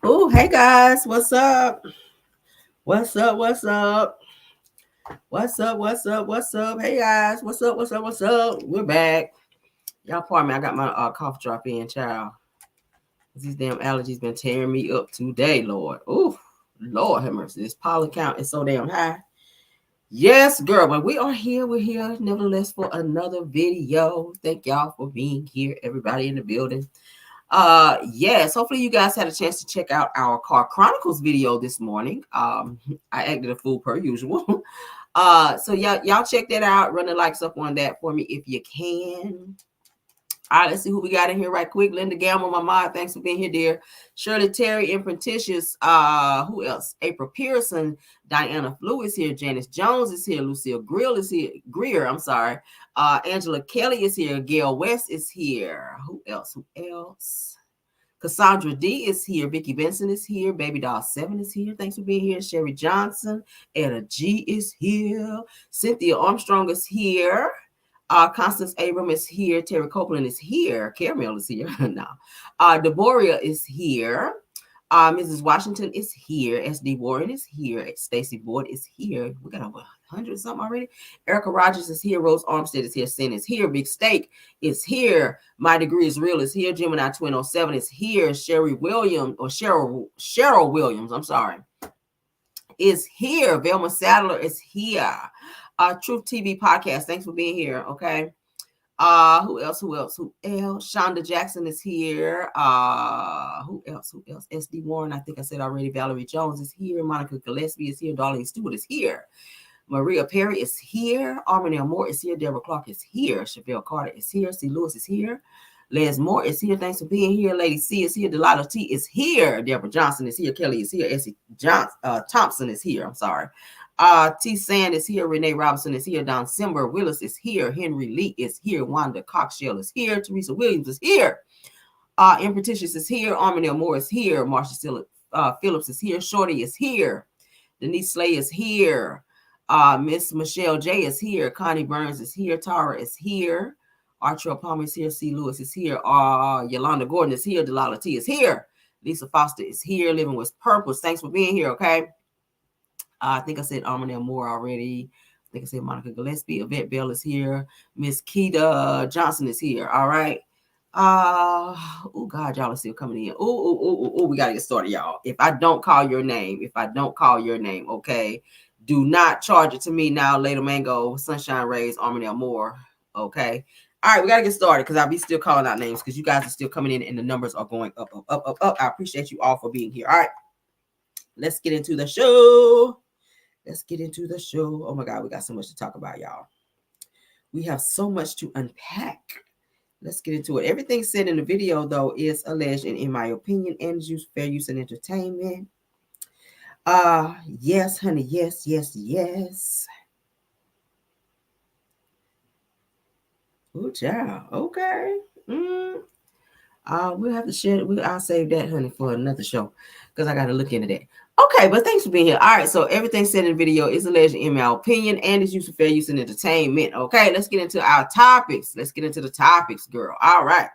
Oh, hey guys, what's up? What's up? What's up? What's up? What's up? What's up? Hey guys, what's up? What's up? What's up? We're back. Y'all, pardon me. I got my cough drop in, child. These damn allergies been tearing me up today, Lord. Ooh, Lord have mercy. This pollen count is so damn high. Yes, girl, but we are here. We're here, nevertheless, for another video. Thank y'all for being here, everybody in the building. Yes, hopefully you guys had a chance to check out our Car Chronicles video this morning. I acted a fool per usual. So y'all check that out. Run the likes up on that for me if you can. All right, let's see who we got in here right quick. Linda Gamble, my mom, thanks for being here, dear. Shirley Terry, Imprentitious. Who else? April Pearson, Diana Flew is here. Janice Jones is here. Lucille Greer, I'm sorry. Angela Kelly is here. Gail West is here. Who else? Cassandra D is here. Vicky Benson is here. Baby Doll 7 is here. Thanks for being here. Sherry Johnson. Etta G is here. Cynthia Armstrong is here. Constance Abram is here. Terry Copeland is here. Caramel is here. No. Deboria is here. Mrs. Washington is here. SD Warren is here. Stacy Boyd is here. We got over 100 something already. Erica Rogers is here. Rose Armstead is here. Sin is here. Big Steak is here. My Degree is Real is here. Gemini Twin 07 is here. Cheryl Williams, I'm sorry, is here. Velma Sadler is here. Truth TV Podcast. Thanks for being here. Okay. Who else? Shonda Jackson is here. Who else? SD Warren, I think I said already. Valerie Jones is here. Monica Gillespie is here. Darlene Stewart is here. Maria Perry is here. Arminelle Moore is here. Deborah Clark is here. Chevelle Carter is here. C. Lewis is here. Les Moore is here. Thanks for being here. Lady C is here. Delilah T is here. Deborah Johnson is here. Kelly is here. Essie Thompson is here. I'm sorry. T. Sand is here. Renee Robinson is here. Don Simber Willis is here. Henry Lee is here. Wanda Coxshell is here. Teresa Williams is here. Impertitious is here. Arminelle Moore is here. Marsha Phillips is here. Shorty is here. Denise Slay is here. Miss Michelle J is here. Connie Burns is here. Tara is here. Archer Palmer is here. C. Lewis is here. Yolanda Gordon is here. Delilah T is here. Lisa Foster is here. Living with Purpose. Thanks for being here, okay? I think I said Arminelle Moore already. I think I said Monica Gillespie. Yvette Bell is here. Miss Keita Johnson is here. All right. Oh God, y'all are still coming in. Oh, we gotta get started, y'all. If I don't call your name, okay, do not charge it to me now. Later, Mango, Sunshine Rays, Arminelle Moore. Okay. All right, we gotta get started because I'll be still calling out names because you guys are still coming in and the numbers are going up. I appreciate you all for being here. All right, let's get into the show. Oh my God, we got so much to talk about, y'all. We have so much to unpack. Let's get into it. Everything said in the video, though, is alleged and, in my opinion, and is fair use and entertainment. Yes, honey. Yes. Oh, child. Okay. We'll have to share it. I'll save that, honey, for another show because I got to look into that. Okay, but thanks for being here. All right, so everything said in the video is alleged in my opinion and is used for fair use and entertainment. Okay, let's get into our topics. Let's get into the topics, girl. All right.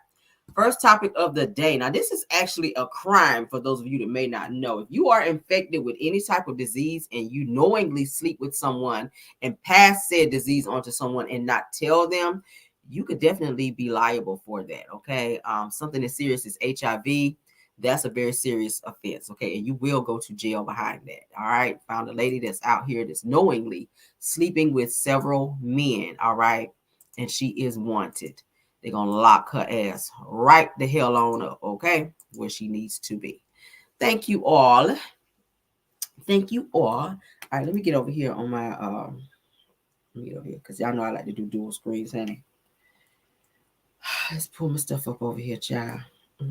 First topic of the day. Now, this is actually a crime for those of you that may not know. If you are infected with any type of disease and you knowingly sleep with someone and pass said disease onto someone and not tell them, you could definitely be liable for that. Okay, something as serious as HIV. That's a very serious offense, okay? And you will go to jail behind that, all right? Found a lady that's out here that's knowingly sleeping with several men, all right? And she is wanted. They're going to lock her ass right the hell on up, okay? Where she needs to be. Thank you all. All right, let me get over here on my, let me get over here because y'all know I like to do dual screens, honey. Let's pull my stuff up over here, child. All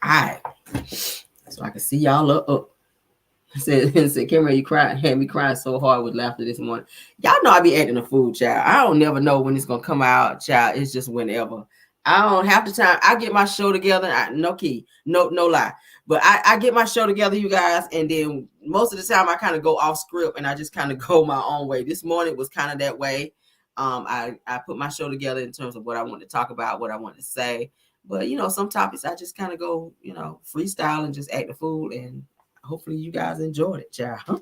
right, so I can see y'all up. Said Cameron, you cried, had me crying so hard with laughter this morning. Y'all know I be acting a fool, child. I don't never know when it's gonna come out, child. It's just whenever. I don't have the time. I get my show together. No lie. But I get my show together, you guys, and then most of the time I kind of go off script and I just kind of go my own way. This morning was kind of that way. I put my show together in terms of what I want to talk about, what I want to say. But you know, some topics I just kind of go, you know, freestyle and just act the fool, and hopefully you guys enjoyed it, child.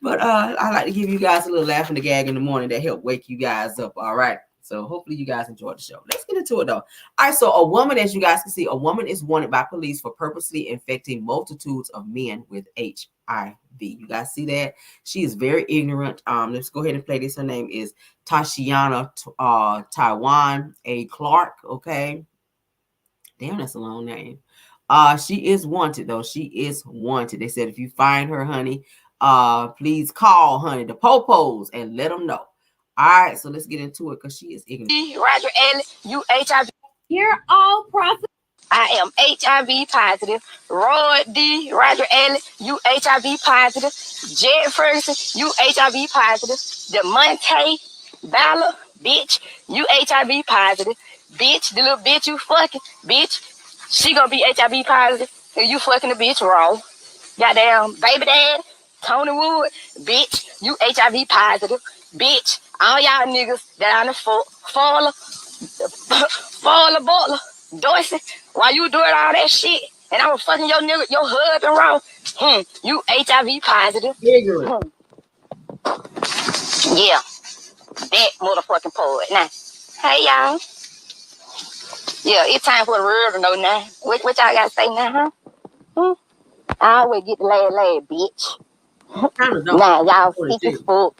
But I like to give you guys a little laugh and a gag in the morning that help wake you guys up. All right. So hopefully you guys enjoyed the show. Let's get into it though. All right. So a woman, as you guys can see, a woman is wanted by police for purposely infecting multitudes of men with HIV. You guys see that? She is very ignorant. Let's go ahead and play this. Her name is Tashiana Taiwan A. Clark. Okay. Damn, that's a long name. She is wanted though. She is wanted. They said if you find her, honey, please call, honey, the popos and let them know. All right, so let's get into it because she is ignorant. Roger Allen, you HIV. You're all profit. I am HIV positive. Roy D. Roger Allen, you HIV positive. Jed Ferguson, you HIV positive. DeMonte Valor, bitch, you HIV positive. Bitch, the little bitch you fucking, bitch, she gonna be HIV positive. And you fucking the bitch raw. Goddamn baby dad, Tony Wood, bitch, you HIV positive. Bitch, all y'all niggas that on the Faller Butler, Dorsey, while you doing all that shit, and I was fucking your nigga, your husband wrong. You HIV positive. Yeah, that motherfucking poet. Now, hey y'all. Yeah, it's time for the world to know now. What y'all gotta say now, huh? I always get the lad, bitch. Nah, y'all sick as fuck.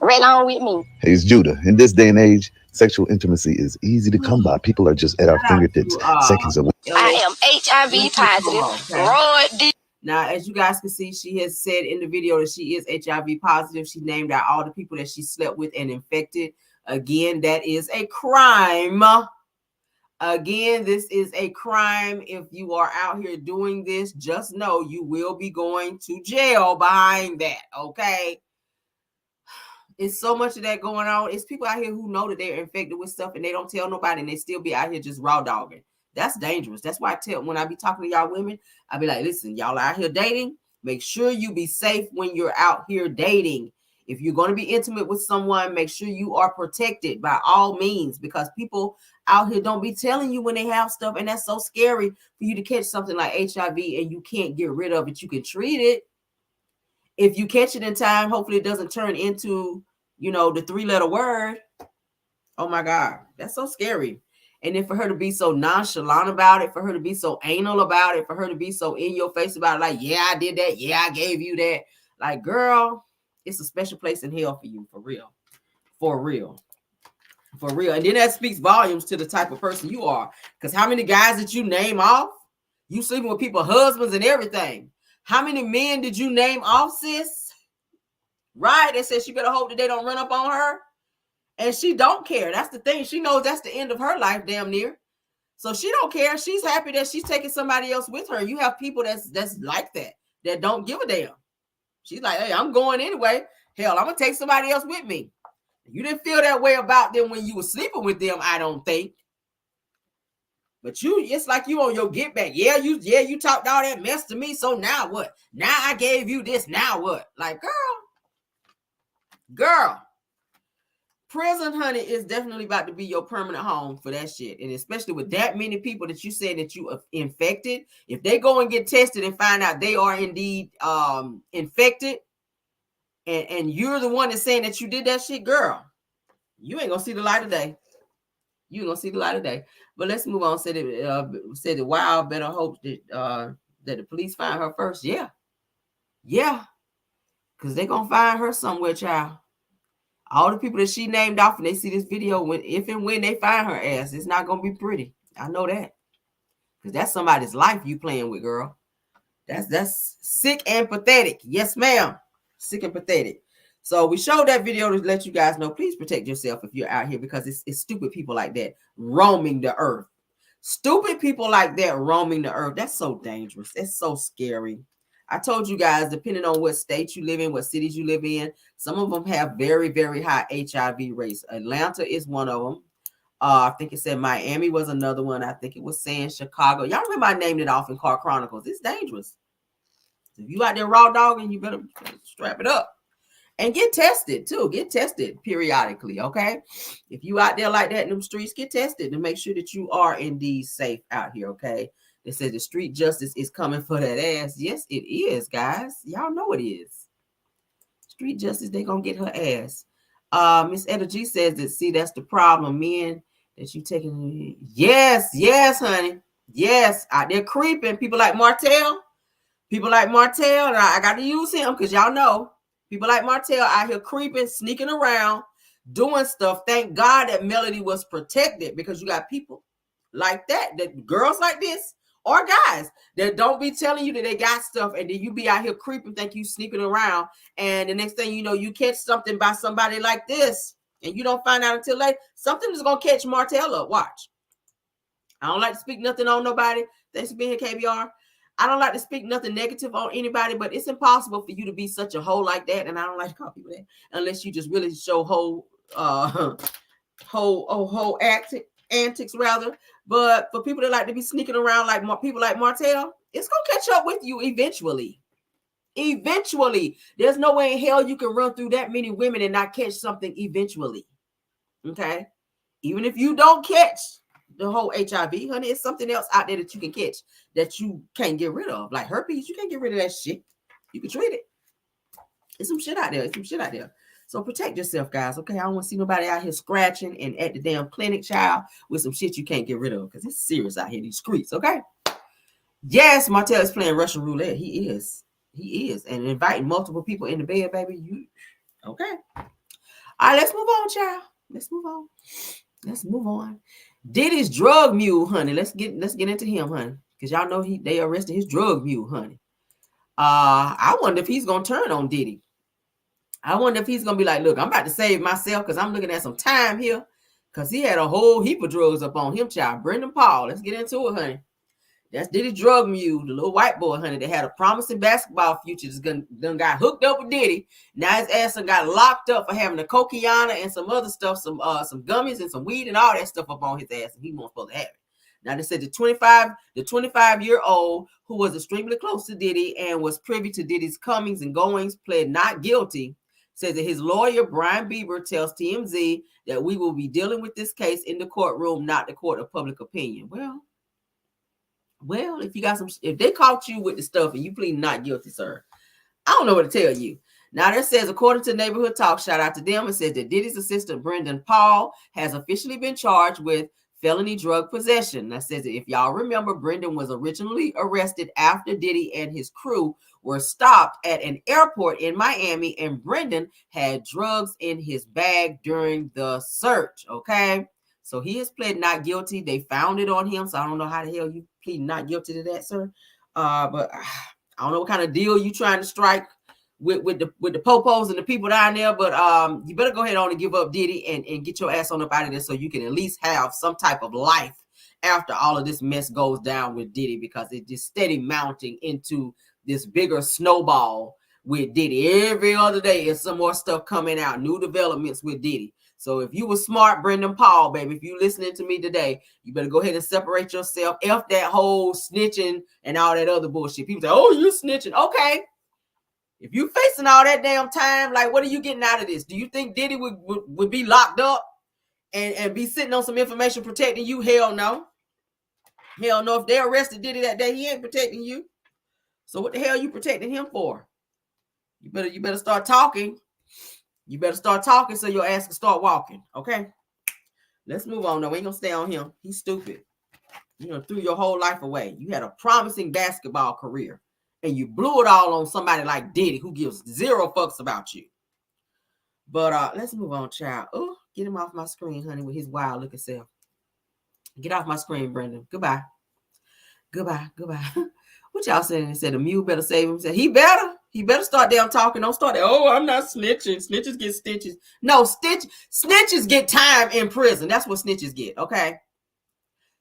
Right on with me. Hey, it's Judah. In this day and age, sexual intimacy is easy to come by. People are just at our fingertips, seconds away. I am HIV positive. Now, as you guys can see, she has said in the video that she is HIV positive. She named out all the people that she slept with and infected. Again, that is a crime. Again, this is a crime. If you are out here doing this, just know you will be going to jail behind that, okay? It's so much of that going on. It's people out here who know that they're infected with stuff and they don't tell nobody and they still be out here just raw dogging. That's dangerous. That's why I tell when I be talking to y'all women, I be like, listen, y'all out here dating, make sure you be safe when you're out here dating. If you're going to be intimate with someone, make sure you are protected by all means, because people out here don't be telling you when they have stuff, and that's so scary for you to catch something like HIV and you can't get rid of it. You can treat it. If you catch it in time, hopefully it doesn't turn into, you know, the 3-letter word. Oh my God, that's so scary. And then for her to be so nonchalant about it, for her to be so anal about it, for her to be so in your face about it, like, yeah, I did that. Yeah, I gave you that. Like, girl, it's a special place in hell for you, for real. For real. For real. And then that speaks volumes to the type of person you are. Because how many guys did you name off? You sleeping with people's husbands and everything. How many men did you name off, sis? Right? They said she better hope that they don't run up on her. And she don't care. That's the thing. She knows that's the end of her life, damn near. So she don't care. She's happy that she's taking somebody else with her. You have people that's like that don't give a damn. She's like, hey, I'm going anyway. Hell, I'm going to take somebody else with me. You didn't feel that way about them when you were sleeping with them, I don't think. But it's like you on your get back. Yeah, you talked all that mess to me. So now what? Now I gave you this. Now what? Like, girl, prison, honey, is definitely about to be your permanent home for that shit. And especially with that many people that you said that you have infected, if they go and get tested and find out they are indeed infected, and you're the one that's saying that you did that shit, girl, you ain't gonna see the light of day. You ain't gonna see the light of day. But let's move on. Said that wow, better hope that the police find her first. Yeah, because they're gonna find her somewhere, child. All the people that she named off and they see this video, if and when they find her ass, it's not gonna be pretty. I know that, because that's somebody's life you playing with, girl. That's sick and pathetic. Yes, ma'am. Sick and pathetic. So we showed that video to let you guys know, please protect yourself if you're out here, because it's stupid people like that roaming the earth. Stupid people like that roaming the earth. That's so dangerous. It's so scary. I told you guys, depending on what state you live in, what cities you live in, some of them have very, very high HIV rates. Atlanta is one of them. I think it said Miami was another one. I think it was saying Chicago. Y'all remember I named it off in Car Chronicles. It's dangerous. If you out there raw dogging, you better strap it up. And get tested too. Get tested periodically, okay? If you out there like that in them streets, get tested to make sure that you are indeed safe out here, okay? They said the street justice is coming for that ass. Yes, it is, guys. Y'all know it is. Street justice, they gonna get her ass. Miss Etta G says that, see, that's the problem, men, that you taking. Yes, honey. Yes, out there creeping. People like Martell. And I got to use him because y'all know people like Martell out here creeping, sneaking around, doing stuff. Thank God that Melody was protected, because you got people like that girls like this, or guys that don't be telling you that they got stuff, and then you be out here creeping, think you sneaking around, and the next thing you know, you catch something by somebody like this, and you don't find out until late. Something is gonna catch Martell up. Watch. I don't like to speak nothing on nobody. Thanks for being here, KBR. I don't like to speak nothing negative on anybody, but it's impossible for you to be such a hoe like that. And I don't like to call people that unless you just really show whole antics rather. But for people that like to be sneaking around like people like Martell, it's gonna catch up with you eventually. There's no way in hell you can run through that many women and not catch something eventually. Okay, even if you don't catch the whole HIV, honey, it's something else out there that you can catch that you can't get rid of. Like herpes, you can't get rid of that shit. You can treat it. There's some shit out there. So protect yourself, guys. Okay, I don't want to see nobody out here scratching and at the damn clinic, child, with some shit you can't get rid of, because it's serious out here in these streets. Okay. Yes, Martell is playing Russian roulette. He is, and inviting multiple people in the bed, baby. You okay? All right, let's move on, child. Let's move on. Diddy's drug mule, honey. Let's get into him, honey, because y'all know they arrested his drug mule, honey. I wonder if he's gonna turn on Diddy. I wonder if he's gonna be like, look, I'm about to save myself because I'm looking at some time here, because he had a whole heap of drugs up on him, child. Brendan Paul. Let's get into it, honey. That's Diddy's drug mule, the little white boy, honey, that had a promising basketball future. Just done got hooked up with Diddy. Now his ass done got locked up for having a cocaine and some other stuff, some gummies and some weed and all that stuff up on his ass, and he wasn't supposed to have it. Now they said the 25-year-old who was extremely close to Diddy and was privy to Diddy's comings and goings pled not guilty. Says that his lawyer, Brian Bieber, tells TMZ that we will be dealing with this case in the courtroom, not the court of public opinion. Well, if they caught you with the stuff and you plead not guilty, sir, I don't know what to tell you. Now that says, according to Neighborhood Talk, shout out to them, it says that Diddy's assistant, Brendan Paul, has officially been charged with felony drug possession. That says that if y'all remember, Brendan was originally arrested after Diddy and his crew were stopped at an airport in Miami, and Brendan had drugs in his bag during the search. Okay. So he has pled not guilty. They found it on him. So I don't know how the hell you plead not guilty to that, sir. But I don't know what kind of deal you trying to strike with the popos and the people down there. But you better go ahead on and give up Diddy and get your ass on up out of there, so you can at least have some type of life after all of this mess goes down with Diddy, because it's just steady mounting into this bigger snowball with Diddy. Every other day is some more stuff coming out, new developments with Diddy. So if you were smart, Brendan Paul, baby, if you listening to me today, you better go ahead and separate yourself. F that whole snitching and all that other bullshit. People say, oh, you snitching. Okay. If you facing all that damn time, like, what are you getting out of this? Do you think Diddy would be locked up and be sitting on some information protecting you? Hell no. Hell no. If they arrested Diddy that day, he ain't protecting you. So what the hell are you protecting him for? You better start talking. You better start talking so your ass can start walking. Okay. Let's move on. No, we ain't gonna stay on him. He's stupid. You threw your whole life away. You had a promising basketball career, and you blew it all on somebody like Diddy, who gives zero fucks about you. But let's move on, child. Oh, get him off my screen, honey, with his wild looking self. Get off my screen, Brendan. Goodbye. What y'all saying? They said the mule better save him. Said he better start down talking. Don't start there. Oh, I'm not snitching. Snitches get stitches. No, snitches get time in prison. That's what snitches get. Okay.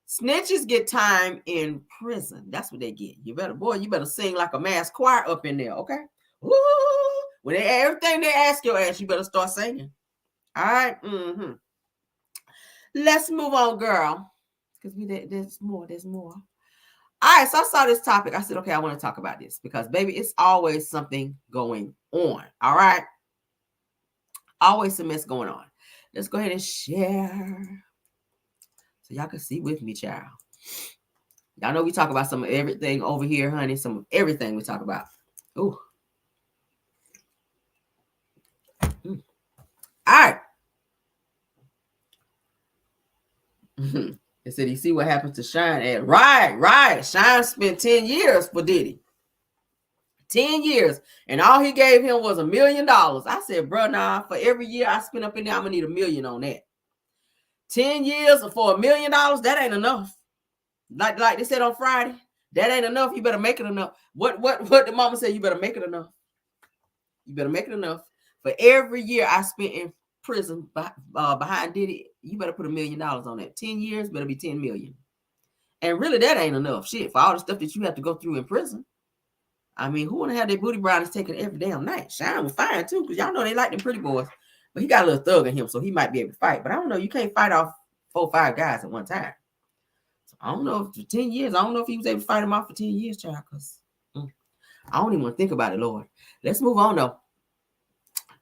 Snitches get time in prison. That's what they get. You better sing like a mass choir up in there. Okay. Woo! When everything they ask your ass, you better start singing. All right. Let's move on, girl. Because there's more. All right, so I saw this topic. I said, okay, I want to talk about this because, baby, it's always something going on. All right. Always some mess going on. Let's go ahead and share so y'all can see with me, child. Y'all know we talk about some of everything over here, honey. Some of everything we talk about. Ooh. All right. They said, you see what happened to Shine at? Right. Shine spent 10 years for Diddy. 10 years. And all he gave him was $1 million. I said, bro, nah, for every year I spend up in there, I'm going to need $1 million on that. 10 years for $1 million, that ain't enough. Like they said on Friday, that ain't enough. You better make it enough. What the mama said, you better make it enough. You better make it enough. For every year I spent in prison behind Diddy, you better put $1 million on that. 10 years better be 10 million. And really, that ain't enough shit for all the stuff that you have to go through in prison. I mean, who want to have their booty brownies taken every damn night? Shine was fine too, because y'all know they like them pretty boys. But he got a little thug in him, so he might be able to fight. But I don't know. You can't fight off 4 or 5 guys at one time. So I don't know if for 10 years, I don't know if he was able to fight him off for 10 years, child, because I don't even want to think about it, Lord. Let's move on, though.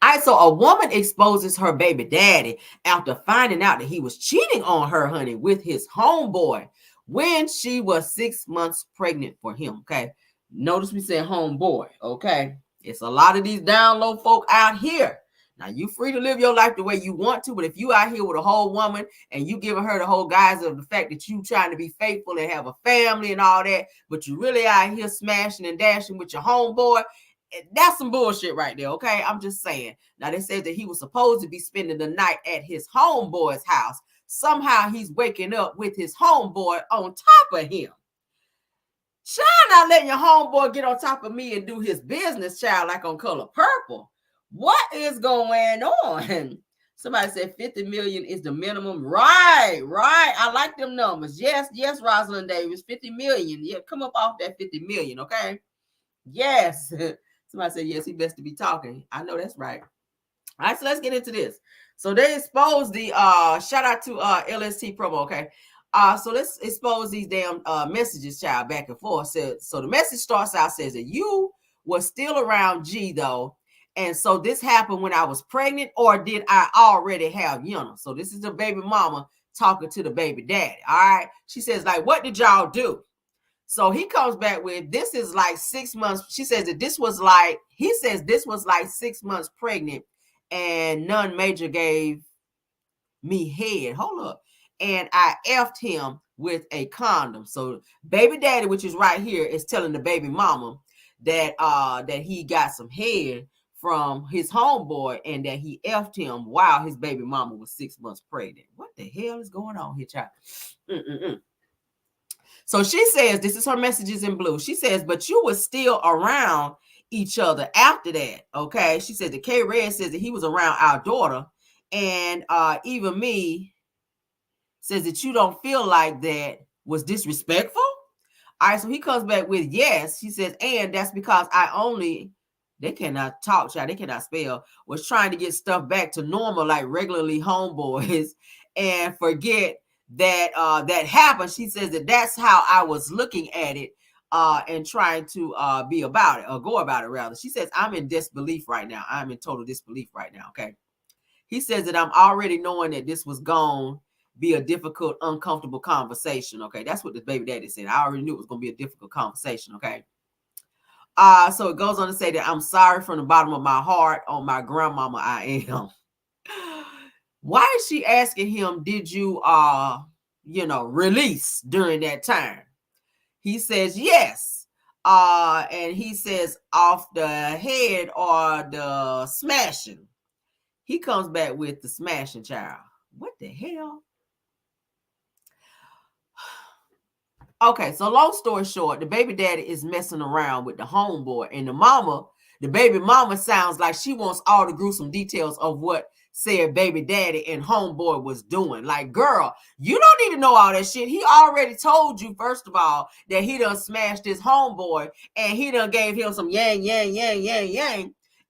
All right, so a woman exposes her baby daddy after finding out that he was cheating on her, honey, with his homeboy when she was 6 months pregnant for him, okay? Notice we said homeboy, okay? It's a lot of these down low folk out here. Now, you free to live your life the way you want to, but if you out here with a whole woman and you giving her the whole guise of the fact that you trying to be faithful and have a family and all that, but you really out here smashing and dashing with your homeboy, that's some bullshit right there, okay? I'm just saying. Now, they said that he was supposed to be spending the night at his homeboy's house. Somehow he's waking up with his homeboy on top of him. Child, not letting your homeboy get on top of me and do his business, child, like on Color Purple. What is going on? Somebody said 50 million is the minimum. Right. I like them numbers. Yes, Rosalind Davis, 50 million. Yeah, come up off that 50 million, okay? Yes. Somebody said, yes, he best to be talking. I know that's right. All right, so let's get into this. So they exposed the shout out to LST promo, okay? So let's expose these damn messages, child, back and forth. So the message starts out, says that you were still around G though, and so this happened when I was pregnant, or did I already have Yunna? So this is the baby mama talking to the baby daddy. All right, she says, like, what did y'all do? So he comes back with, this is like 6 months. She says that this was like, he says this was like 6 months pregnant and none major gave me head. Hold up. And I effed him with a condom. So baby daddy, which is right here, is telling the baby mama that that he got some head from his homeboy and that he effed him while his baby mama was 6 months pregnant. What the hell is going on here, child? So she says, this is her messages in blue. She says, but you were still around each other after that, okay? She said the K-Red says that he was around our daughter, and even me says that you don't feel like that was disrespectful. All right, so he comes back with, yes. She says, and that's because they cannot talk, child, they cannot spell, was trying to get stuff back to normal like regularly homeboys and forget that that happened. She says that that's how I was looking at it and trying to be about it, or go about it rather. She says, I'm in disbelief right now. I'm in total disbelief right now, okay? He says that I'm already knowing that this was going to be a difficult, uncomfortable conversation, okay? That's what the baby daddy said. I already knew it was going to be a difficult conversation, okay? So it goes on to say that I'm sorry from the bottom of my heart. On my grandmama, I am. Why is she asking him, did you, release during that time? He says, yes. And he says, off the head or the smashing. He comes back with the smashing, child. What the hell? Okay, so long story short, the baby daddy is messing around with the homeboy, and the baby mama sounds like she wants all the gruesome details of what said baby daddy and homeboy was doing. Like, girl, you don't need to know all that shit. He already told you, first of all, that he done smashed his homeboy and he done gave him some yang.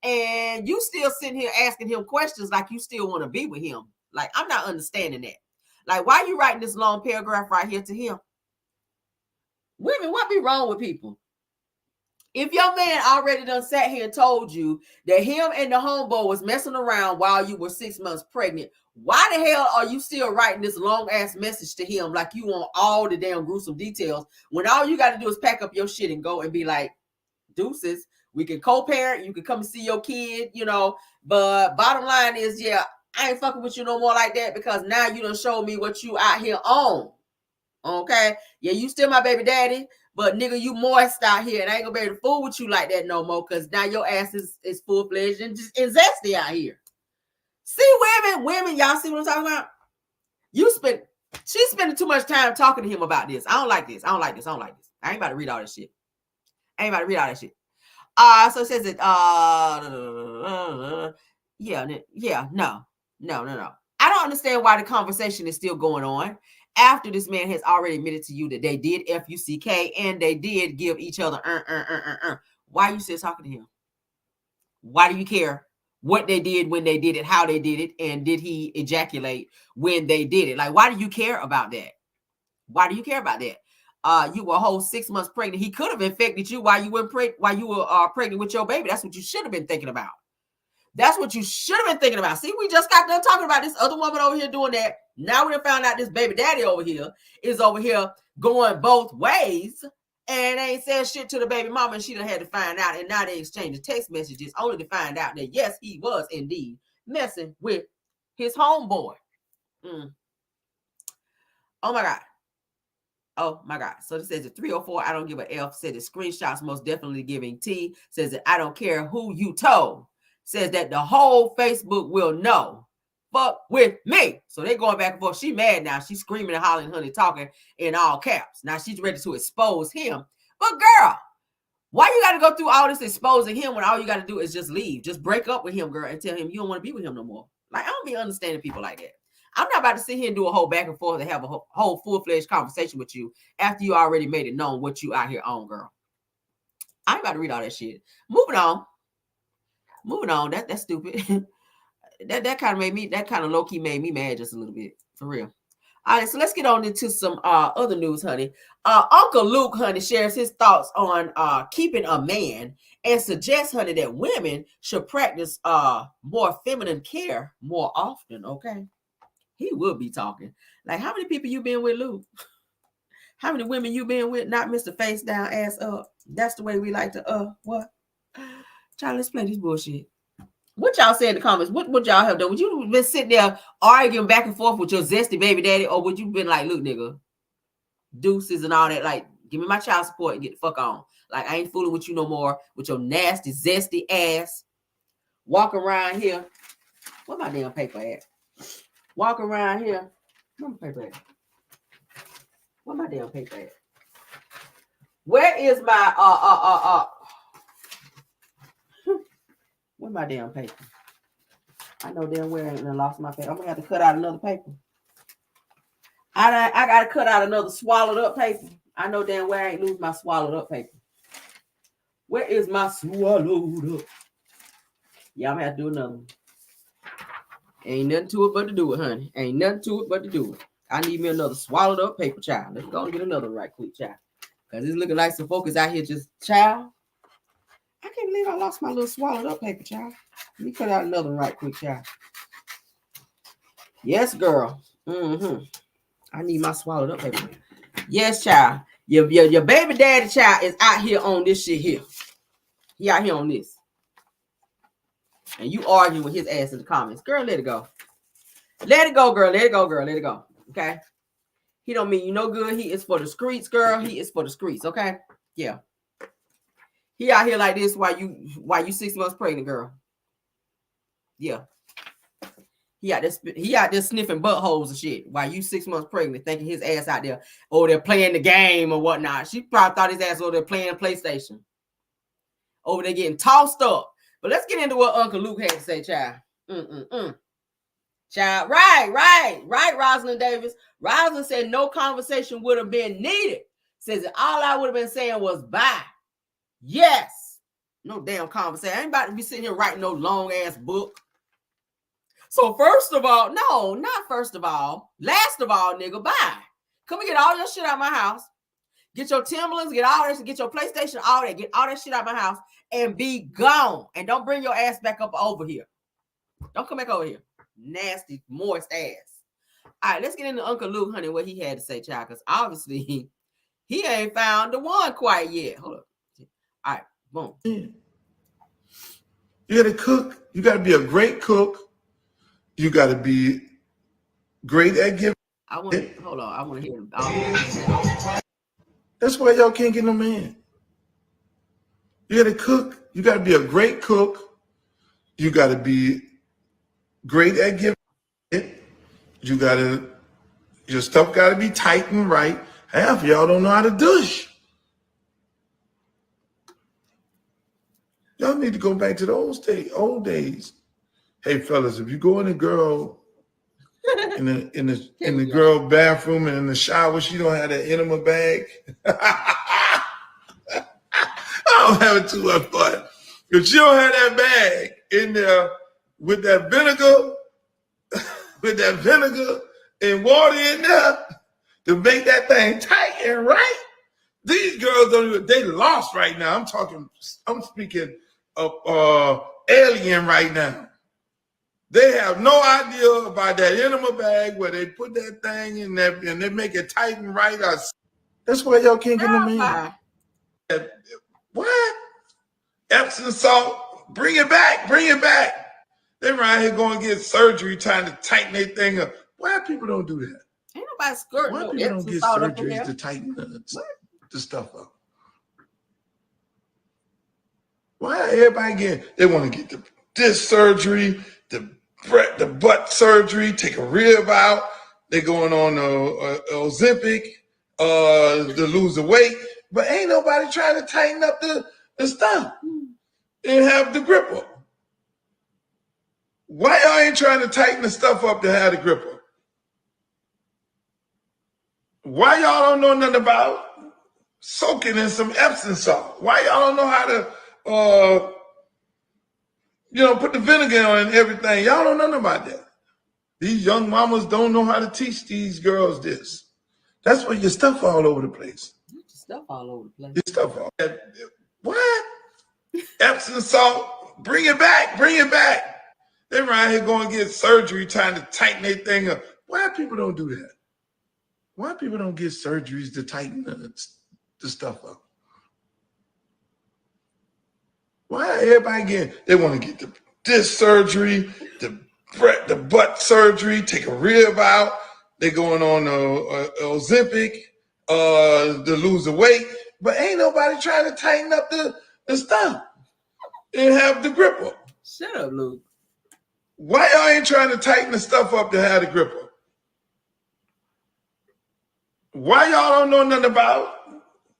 And you still sitting here asking him questions like you still want to be with him. Like, I'm not understanding that. Like, why are you writing this long paragraph right here to him? Women, what be wrong with people? If your man already done sat here and told you that him and the homeboy was messing around while you were 6 months pregnant, why the hell are you still writing this long ass message to him like you want all the damn gruesome details when all you got to do is pack up your shit and go and be like, deuces, we can co-parent, you can come and see your kid, you know, but bottom line is, yeah, I ain't fucking with you no more like that because now you done showed me what you out here on. Okay? Yeah, you still my baby daddy, but nigga, you moist out here and I ain't gonna be able to fool with you like that no more because now your ass is full-fledged and just and zesty out here. See, women, y'all see what I'm talking about? She's spending too much time talking to him about this. I don't like this. I ain't about to read all this shit. So it says that no. I don't understand why the conversation is still going on after this man has already admitted to you that they did F-U-C-K and they did give each other Why are you still talking to him? Why do you care what they did, when they did it, how they did it, and did he ejaculate when they did it? Like, why do you care about that? You were a whole 6 months pregnant. He could have infected you while you were pregnant with your baby. That's what you should have been thinking about. See, we just got done talking about this other woman over here doing that. Now we found out this baby daddy over here is over here going both ways and ain't said shit to the baby mama, and she done had to find out. And now they exchanging text messages only to find out that yes, he was indeed messing with his homeboy. Oh my God. So it says at 304, I don't give a F. Said the screenshots most definitely giving T. Says that I don't care who you told. Says that the whole Facebook will know. Fuck with me. So they going back and forth. She mad now. She's screaming and hollering, honey, talking in all caps. Now she's ready to expose him. But girl, why you got to go through all this exposing him when all you got to do is just leave? Just break up with him, girl, and tell him you don't want to be with him no more. Like, I don't be understanding people like that. I'm not about to sit here and do a whole back and forth and have a whole full-fledged conversation with you after you already made it known what you out here on, girl. I ain't about to read all that shit. Moving on. That's stupid. that kind of low-key made me mad just a little bit, for real. All right, so let's get on into some other news, honey. Uncle Luke, honey, shares his thoughts on keeping a man and suggests, honey, that women should practice more feminine care more often, okay? He will be talking. Like, how many people you been with, Luke? How many women you been with? Not Mr. Face Down, ass up. That's the way we like to, what? Child, let's play this bullshit. What y'all say in the comments? What would y'all have done? Would you have been sitting there arguing back and forth with your zesty baby daddy? Or would you have been like, look, nigga, deuces and all that? Like, give me my child support and get the fuck on. Like, I ain't fooling with you no more with your nasty, zesty ass. Walk around here. Where my damn paper at? Walk around here. Where my paper at? Where my damn paper at? Where is my where my damn paper? I know damn well I ain't lost my paper. I'm gonna have to cut out another paper. I gotta cut out another swallowed up paper. I know damn well I ain't lose my swallowed up paper. Where is my swallowed up? Yeah, I'm gonna have to do another one. Ain't nothing to it but to do it, honey. Ain't nothing to it but to do it. I need me another swallowed up paper, child. Let's go and get another right quick, child. Because it's looking like some focus out here just, child. I can't believe I lost my little swallowed up paper, child. Let me cut out another right quick, child. Yes, girl. I need my swallowed up paper. Yes, child. Your baby daddy child is out here on this shit here. He out here on this. And you arguing with his ass in the comments. Girl, let it go. Let it go, girl. Let it go, girl. Let it go. Okay? He don't mean you no good. He is for the streets, girl. He is for the streets, okay? Yeah. He out here like this while you 6 months pregnant, girl. Yeah. He out there sniffing buttholes and shit while you 6 months pregnant, thinking his ass out there over there playing the game or whatnot. She probably thought his ass over there playing PlayStation. Over there getting tossed up. But let's get into what Uncle Luke had to say, child. Child, right, Rosalind Davis. Rosalind said no conversation would have been needed. Says that all I would have been saying was bye. Yes. No damn conversation. I ain't about to be sitting here writing no long ass book. So first of all, no, not first of all. Last of all, nigga, bye. Come and get all your shit out of my house. Get your Timberlands, get all that, get your PlayStation, all that, get all that shit out of my house and be gone. And don't bring your ass back up over here. Don't come back over here. Nasty, moist ass. All right, let's get into Uncle Luke, honey, what he had to say, child, because obviously he ain't found the one quite yet. Hold up. All right, boom. You got to cook. You got to be a great cook. You got to be great at giving. Hold on. I want to hear him. That's why y'all can't get no man. You got to cook. You got to be a great cook. You got to be great at giving it. Your stuff got to be tight and right. Half of y'all don't know how to douche. Y'all need to go back to the old days. Hey, fellas, if you go in a girl in the girl bathroom and in the shower, she don't have that enema bag. I don't have it too much fun. If she don't have that bag in there with that vinegar and water in there to make that thing tight and right, these girls don't even, they lost right now. I'm speaking of alien right now. They have no idea about that enema bag where they put that thing in there and they make it tight and right. That's why y'all can't get no man. What? Epsom salt, bring it back. They around here going to get surgery trying to tighten their thing up. Why people don't do that? Ain't nobody skirting. Why people don't get surgeries to tighten the stuff up? Why everybody they want to get this surgery, the butt surgery, take a rib out. They going on Ozempic to lose the weight, but ain't nobody trying to tighten up the stuff and have the gripper. Why y'all ain't trying to tighten the stuff up to have the gripper? Why y'all don't know nothing about soaking in some Epsom salt? Why y'all don't know how to put the vinegar on and everything? Y'all don't know nothing about that. These young mamas don't know how to teach these girls this. That's why your stuff all over the place. Stuff all over the place. Your stuff all. What? Epsom salt, bring it back. They around here going to get surgery trying to tighten their thing up. Why people don't do that? Why people don't get surgeries to tighten the stuff up? Why everybody they want to get this surgery, the butt surgery, take a rib out. They going on Ozempic to lose the weight, but ain't nobody trying to tighten up the stuff and have the gripper. Shut up, Luke. Why y'all ain't trying to tighten the stuff up to have the gripper? Why y'all don't know nothing about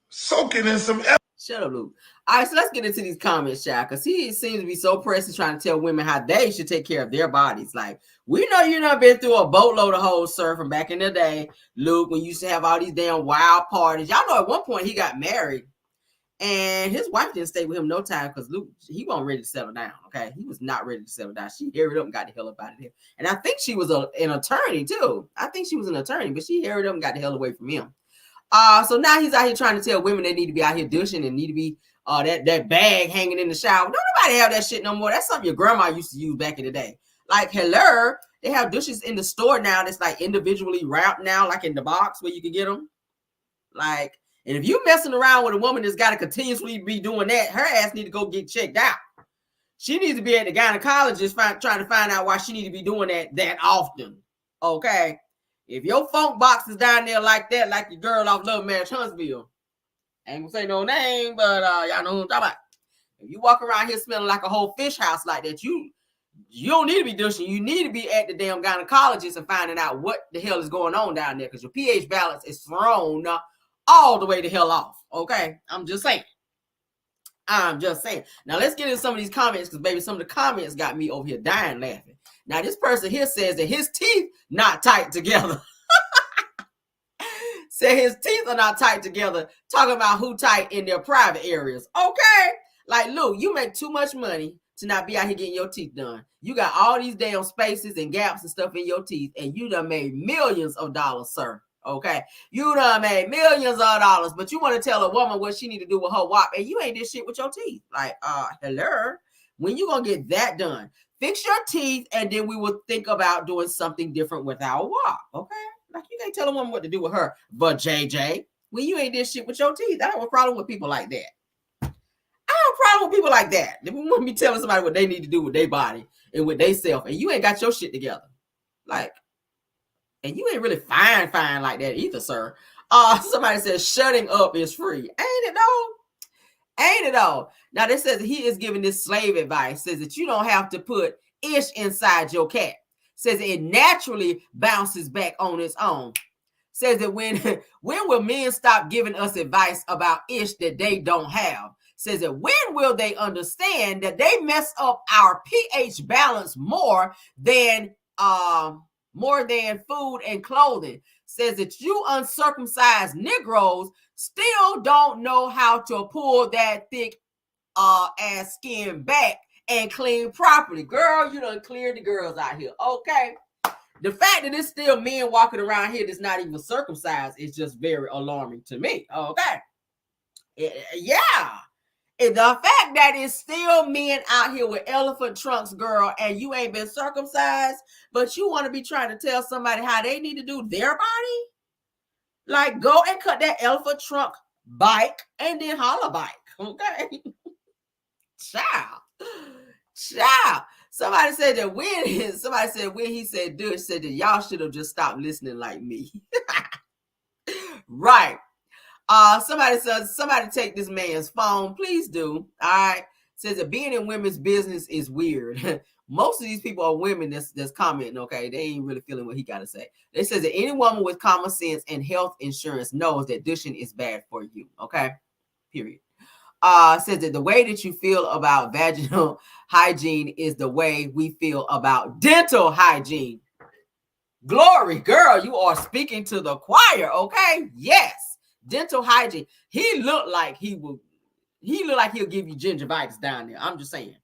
soaking in some Shut up, Luke. All right, so let's get into these comments, child, because he seems to be so pressed trying to tell women how they should take care of their bodies. Like, we know you done been through a boatload of hoes, sir, from back in the day, Luke, when you used to have all these damn wild parties. Y'all know at one point he got married, and his wife didn't stay with him no time because Luke, he wasn't ready to settle down, okay? He was not ready to settle down. She hurried up and got the hell up out of here. And I think she was an attorney, too. I think she was an attorney, but she hurried up and got the hell away from him. So now he's out here trying to tell women they need to be out here douching and need to be that bag hanging in the shower. Don't nobody have that shit no more. That's something your grandma used to use back in the day. Like, hello, they have douches in the store now that's like individually wrapped now, like in the box where you can get them. Like, and if you messing around with a woman that's got to continuously be doing that, her ass need to go get checked out. She needs to be at the gynecologist trying to find out why she need to be doing that often. Okay. If your funk box is down there like that, like your girl off Love Marriage Huntsville, I ain't gonna say no name, but y'all know who I'm talking about. If you walk around here smelling like a whole fish house like that, you don't need to be douching. You need to be at the damn gynecologist and finding out what the hell is going on down there, because your pH balance is thrown all the way the hell off. Okay, I'm just saying. Now let's get into some of these comments, because baby, some of the comments got me over here dying laughing. Now this person here says that his teeth not tight together. Said his teeth are not tight together. Talking about who tight in their private areas. Okay, like Luke, you make too much money to not be out here getting your teeth done. You got all these damn spaces and gaps and stuff in your teeth, and you done made millions of dollars, sir. Okay, you done made millions of dollars, but you want to tell a woman what she need to do with her wop, and you ain't did shit with your teeth. Like, hello, when you gonna get that done? Fix your teeth, and then we will think about doing something different with our wop. Okay, like you can't tell a woman what to do with her, but JJ, when you ain't did shit with your teeth, I have a problem with people like that. I have a problem with people like that. They want me telling somebody what they need to do with their body and with their self, and you ain't got your shit together. Like, and you ain't really fine like that either, sir. Somebody says shutting up is free. Ain't it though? Ain't it though? Now this says he is giving this slave advice. Says that you don't have to put ish inside your cat. Says it naturally bounces back on its own. Says that when will men stop giving us advice about ish that they don't have? Says that when will they understand that they mess up our pH balance more than food and clothing? Says that you uncircumcised Negroes still don't know how to pull that thick ass skin back and clean properly. Girl, you done cleared the girls out here. Okay. The fact that it's still men walking around here that's not even circumcised is just very alarming to me. Okay. Yeah. And the fact that it's still men out here with elephant trunks, girl, and you ain't been circumcised, but you want to be trying to tell somebody how they need to do their body? Like, go and cut that elephant trunk bike and then holla bike. Okay. Child. Somebody said when he said Dush said that y'all should have just stopped listening like me. Right. Somebody says somebody take this man's phone. Please do. All right. Says that being in women's business is weird. Most of these people are women that's commenting. Okay, they ain't really feeling what he got to say. They says that any woman with common sense and health insurance knows that dushing is bad for you. Okay. Period. Says that the way that you feel about vaginal hygiene is the way we feel about dental hygiene. Glory, girl, you are speaking to the choir. Okay. Yes. Dental hygiene. He looked like he'll give you gingivitis down there. I'm just saying.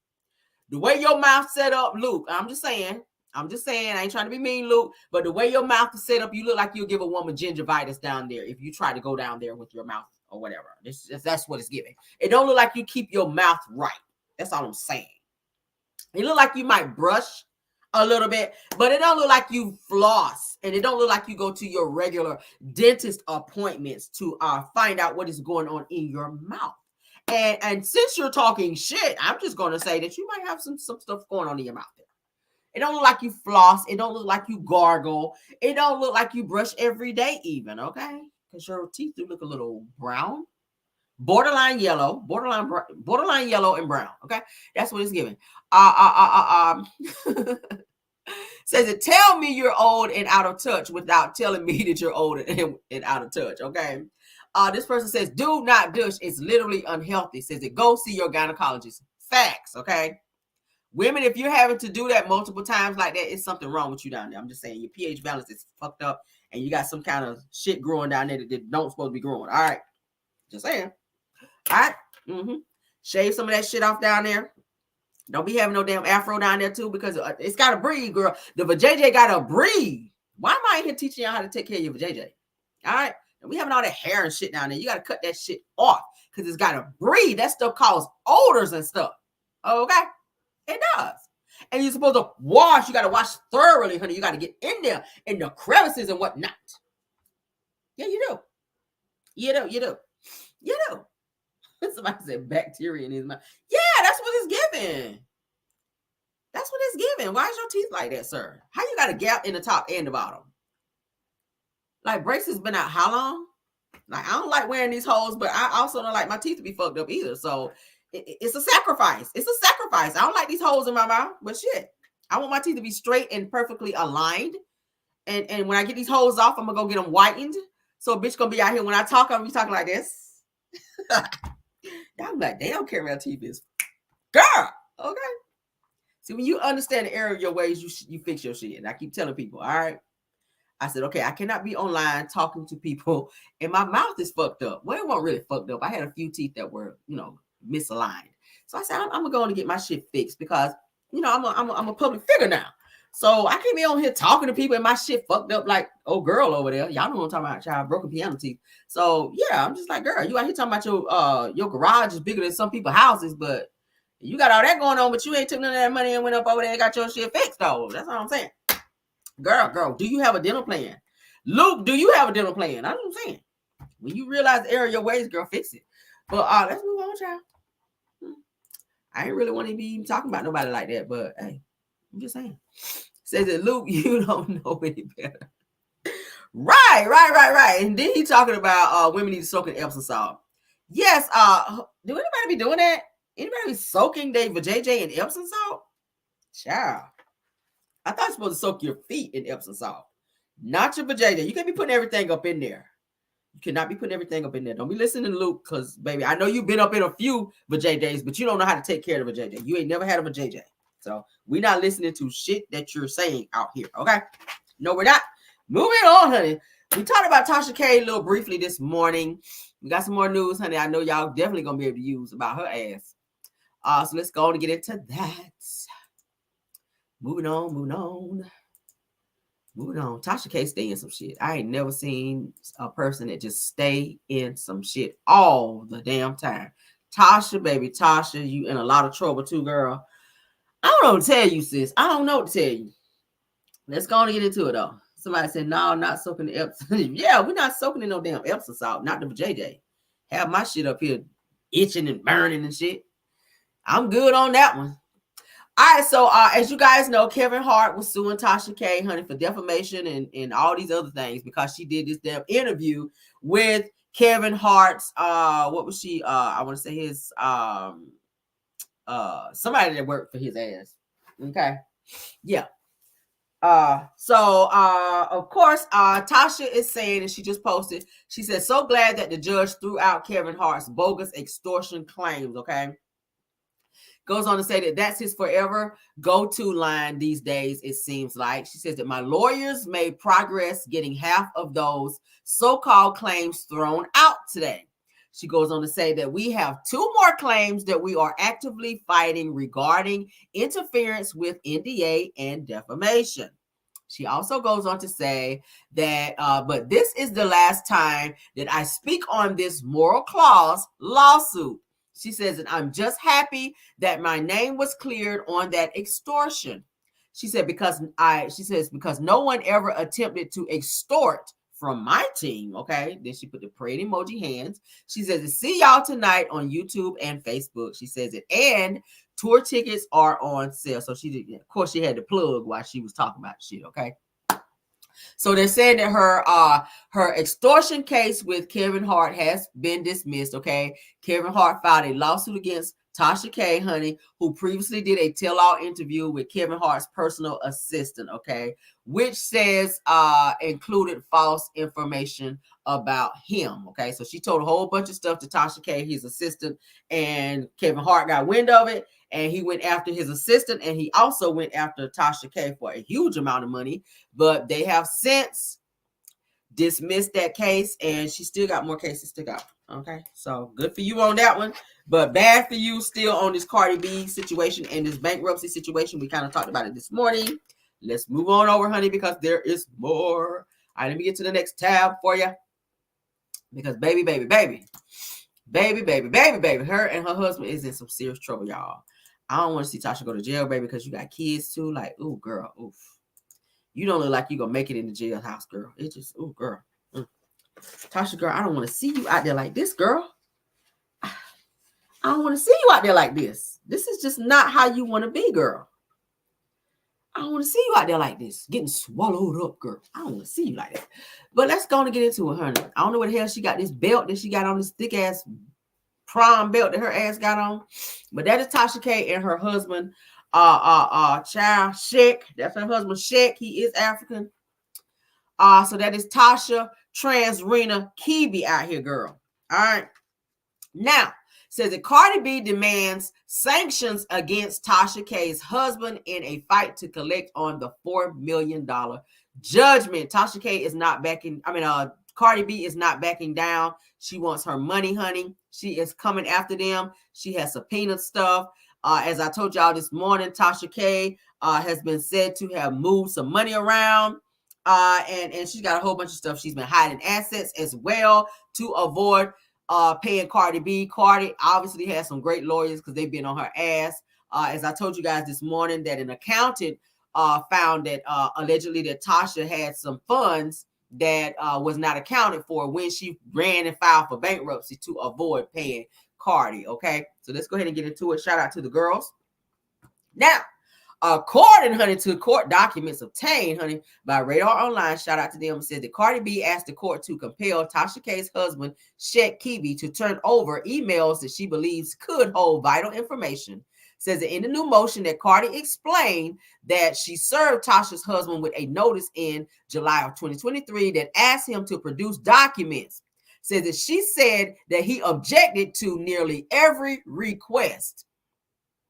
The way your mouth set up, Luke, I'm just saying, I ain't trying to be mean, Luke, but the way your mouth is set up, you look like you'll give a woman gingivitis down there if you try to go down there with your mouth or whatever. That's what it's giving. It don't look like you keep your mouth right. That's all I'm saying. It look like you might brush a little bit, but it don't look like you floss, and it don't look like you go to your regular dentist appointments to find out what is going on in your mouth. And since you're talking shit, I'm just going to say that you might have some stuff going on in your mouth there. It don't look like you floss. It don't look like you gargle. It don't look like you brush every day even, okay? Because your teeth do look a little brown, borderline yellow and brown, okay? That's what it's giving. Says it, tell me you're old and out of touch without telling me that you're old and out of touch, okay? This person says, do not dush. It's literally unhealthy. Says it, go see your gynecologist. Facts, okay? Women, if you're having to do that multiple times like that, it's something wrong with you down there. I'm just saying your pH balance is fucked up and you got some kind of shit growing down there that don't supposed to be growing. All right. Just saying. All right. Shave some of that shit off down there. Don't be having no damn afro down there too, because it's got to breathe, girl. The vajayjay got to breathe. Why am I in here teaching y'all how to take care of your vajayjay? All right. And we having all that hair and shit down there. You got to cut that shit off because it's got to breathe. That stuff causes odors and stuff. Okay. It does. And you're supposed to wash. You got to wash thoroughly, honey. You got to get in there in the crevices and whatnot. Yeah, you do. You do. Somebody said bacteria in his mouth. Yeah, that's what it's giving. That's what it's giving. Why is your teeth like that, sir? How you got a gap in the top and the bottom? Like, braces been out how long? Like, I don't like wearing these holes, but I also don't like my teeth to be fucked up either. So it's a sacrifice. It's a sacrifice. I don't like these holes in my mouth, but shit, I want my teeth to be straight and perfectly aligned. And when I get these holes off, I'm gonna go get them whitened. So a bitch gonna be out here when I talk, I'm gonna be talking like this. Y'all like, they don't care about teeth is. Girl, okay. See, when you understand the error of your ways, you fix your shit. And I keep telling people, all right. I said, okay, I cannot be online talking to people and my mouth is fucked up. Well, it wasn't really fucked up. I had a few teeth that were, misaligned. So I said, I'm going to go and get my shit fixed because, I'm a public figure now. So I can't be on here talking to people and my shit fucked up like old girl over there. Y'all know what I'm talking about, child, broken piano teeth. So yeah, I'm just like, girl, you out here talking about your garage is bigger than some people's houses, but you got all that going on, but you ain't took none of that money and went up over there and got your shit fixed though. That's what I'm saying. Girl, do you have a dental plan? Luke, do you have a dental plan? That's what I'm saying. When you realize the error of your ways, girl, fix it. But let's move on, child. I ain't really want to be talking about nobody like that, but hey, I'm just saying. Says that Luke, you don't know any better. Right. And then he talking about women need to soak in Epsom salt. Yes, do anybody be doing that? Anybody be soaking their vajayjay in Epsom salt? Child. I thought you're supposed to soak your feet in Epsom salt, not your vajayjay. You can't be putting everything up in there. You cannot be putting everything up in there. Don't be listening to Luke, because, baby, I know you've been up in a few vajayjays, but you don't know how to take care of a vajayjay. You ain't never had a vajayjay. So we're not listening to shit that you're saying out here, okay? No, we're not. Moving on, honey. We talked about Tasha K a little briefly this morning. We got some more news, honey. I know y'all definitely going to be able to use about her ass. So let's go on and get into that. Moving on. Tasha K stay in some shit. I ain't never seen a person that just stay in some shit all the damn time. Tasha, baby, Tasha, you in a lot of trouble too, girl. I don't know what to tell you, sis. I don't know what to tell you. Let's go on and get into it, though. Somebody said, no, not soaking the Epsom. Yeah, we're not soaking in no damn Epsom salt, not the JJ. Have my shit up here itching and burning and shit. I'm good on that one. All right, so as you guys know, Kevin Hart was suing Tasha K, honey, for defamation and all these other things because she did this damn interview with Kevin Hart's, what was she? I want to say his, somebody that worked for his ass. Okay. Yeah. So of course, Tasha is saying, and she just posted, she said, so glad that the judge threw out Kevin Hart's bogus extortion claims. Okay. Goes on to say that that's his forever go-to line these days, it seems like. She says that my lawyers made progress getting half of those so-called claims thrown out today. She goes on to say that we have 2 more claims that we are actively fighting regarding interference with NDA and defamation. She also goes on to say that, but this is the last time that I speak on this moral clause lawsuit. She says that I'm just happy that my name was cleared on that extortion. She said, because no one ever attempted to extort from my team. Okay. Then she put the praying emoji hands. She says, see y'all tonight on YouTube and Facebook. She says it, and tour tickets are on sale. So she did, of course, she had to plug while she was talking about shit. Okay. So they're saying that her extortion case with Kevin Hart has been dismissed. Okay. Kevin Hart filed a lawsuit against Tasha K, honey, who previously did a tell-all interview with Kevin Hart's personal assistant, okay, which says included false information about him, okay? So she told a whole bunch of stuff to Tasha K, his assistant, and Kevin Hart got wind of it, and he went after his assistant, and he also went after Tasha K for a huge amount of money, but they have since dismissed that case, and she still got more cases to go, okay? So good for you on that one. But bad for you still on this Cardi B situation and this bankruptcy situation. We kind of talked about it this morning. Let's move on over, honey, because there is more. All right, let me get to the next tab for you. Because baby, her and her husband is in some serious trouble, y'all. I don't want to see Tasha go to jail, baby, because you got kids too. Like, ooh, girl, oof. You don't look like you're going to make it in the jailhouse, girl. It just, ooh, girl. Tasha, girl, I don't want to see you out there like this, girl. I don't want to see you out there like this. This is just not how you want to be, girl. I don't want to see you out there like this, getting swallowed up, girl. I don't want to see you like that. But let's go and get into it, honey. I don't know what the hell she got this belt that she got on, this thick-ass prom belt that her ass got on. But that is Tasha K and her husband, child, Sheck. That's her husband, Sheck. He is African. So that is Tasha Transrena Kibi out here, girl. All right. Now, says that Cardi B demands sanctions against Tasha K's husband in a fight to collect on the $4 million judgment. Tasha K is not backing. Cardi B is not backing down. She wants her money, honey. She is coming after them. She has subpoenaed stuff. As I told y'all this morning, Tasha K has been said to have moved some money around. And she's got a whole bunch of stuff. She's been hiding assets as well to avoid paying Cardi B. Cardi obviously has some great lawyers because they've been on her ass. As I told you guys this morning, that an accountant found that allegedly that Tasha had some funds that was not accounted for when she ran and filed for bankruptcy to avoid paying Cardi. Okay, so let's go ahead and get into it. Shout out to the girls. Now, according, honey, to court documents obtained, honey, by Radar Online, shout out to them, says that Cardi B asked the court to compel Tasha K's husband, Shet Kibi, to turn over emails that she believes could hold vital information. Says that in the new motion that Cardi explained that she served Tasha's husband with a notice in July of 2023 that asked him to produce documents. Says that she said that he objected to nearly every request.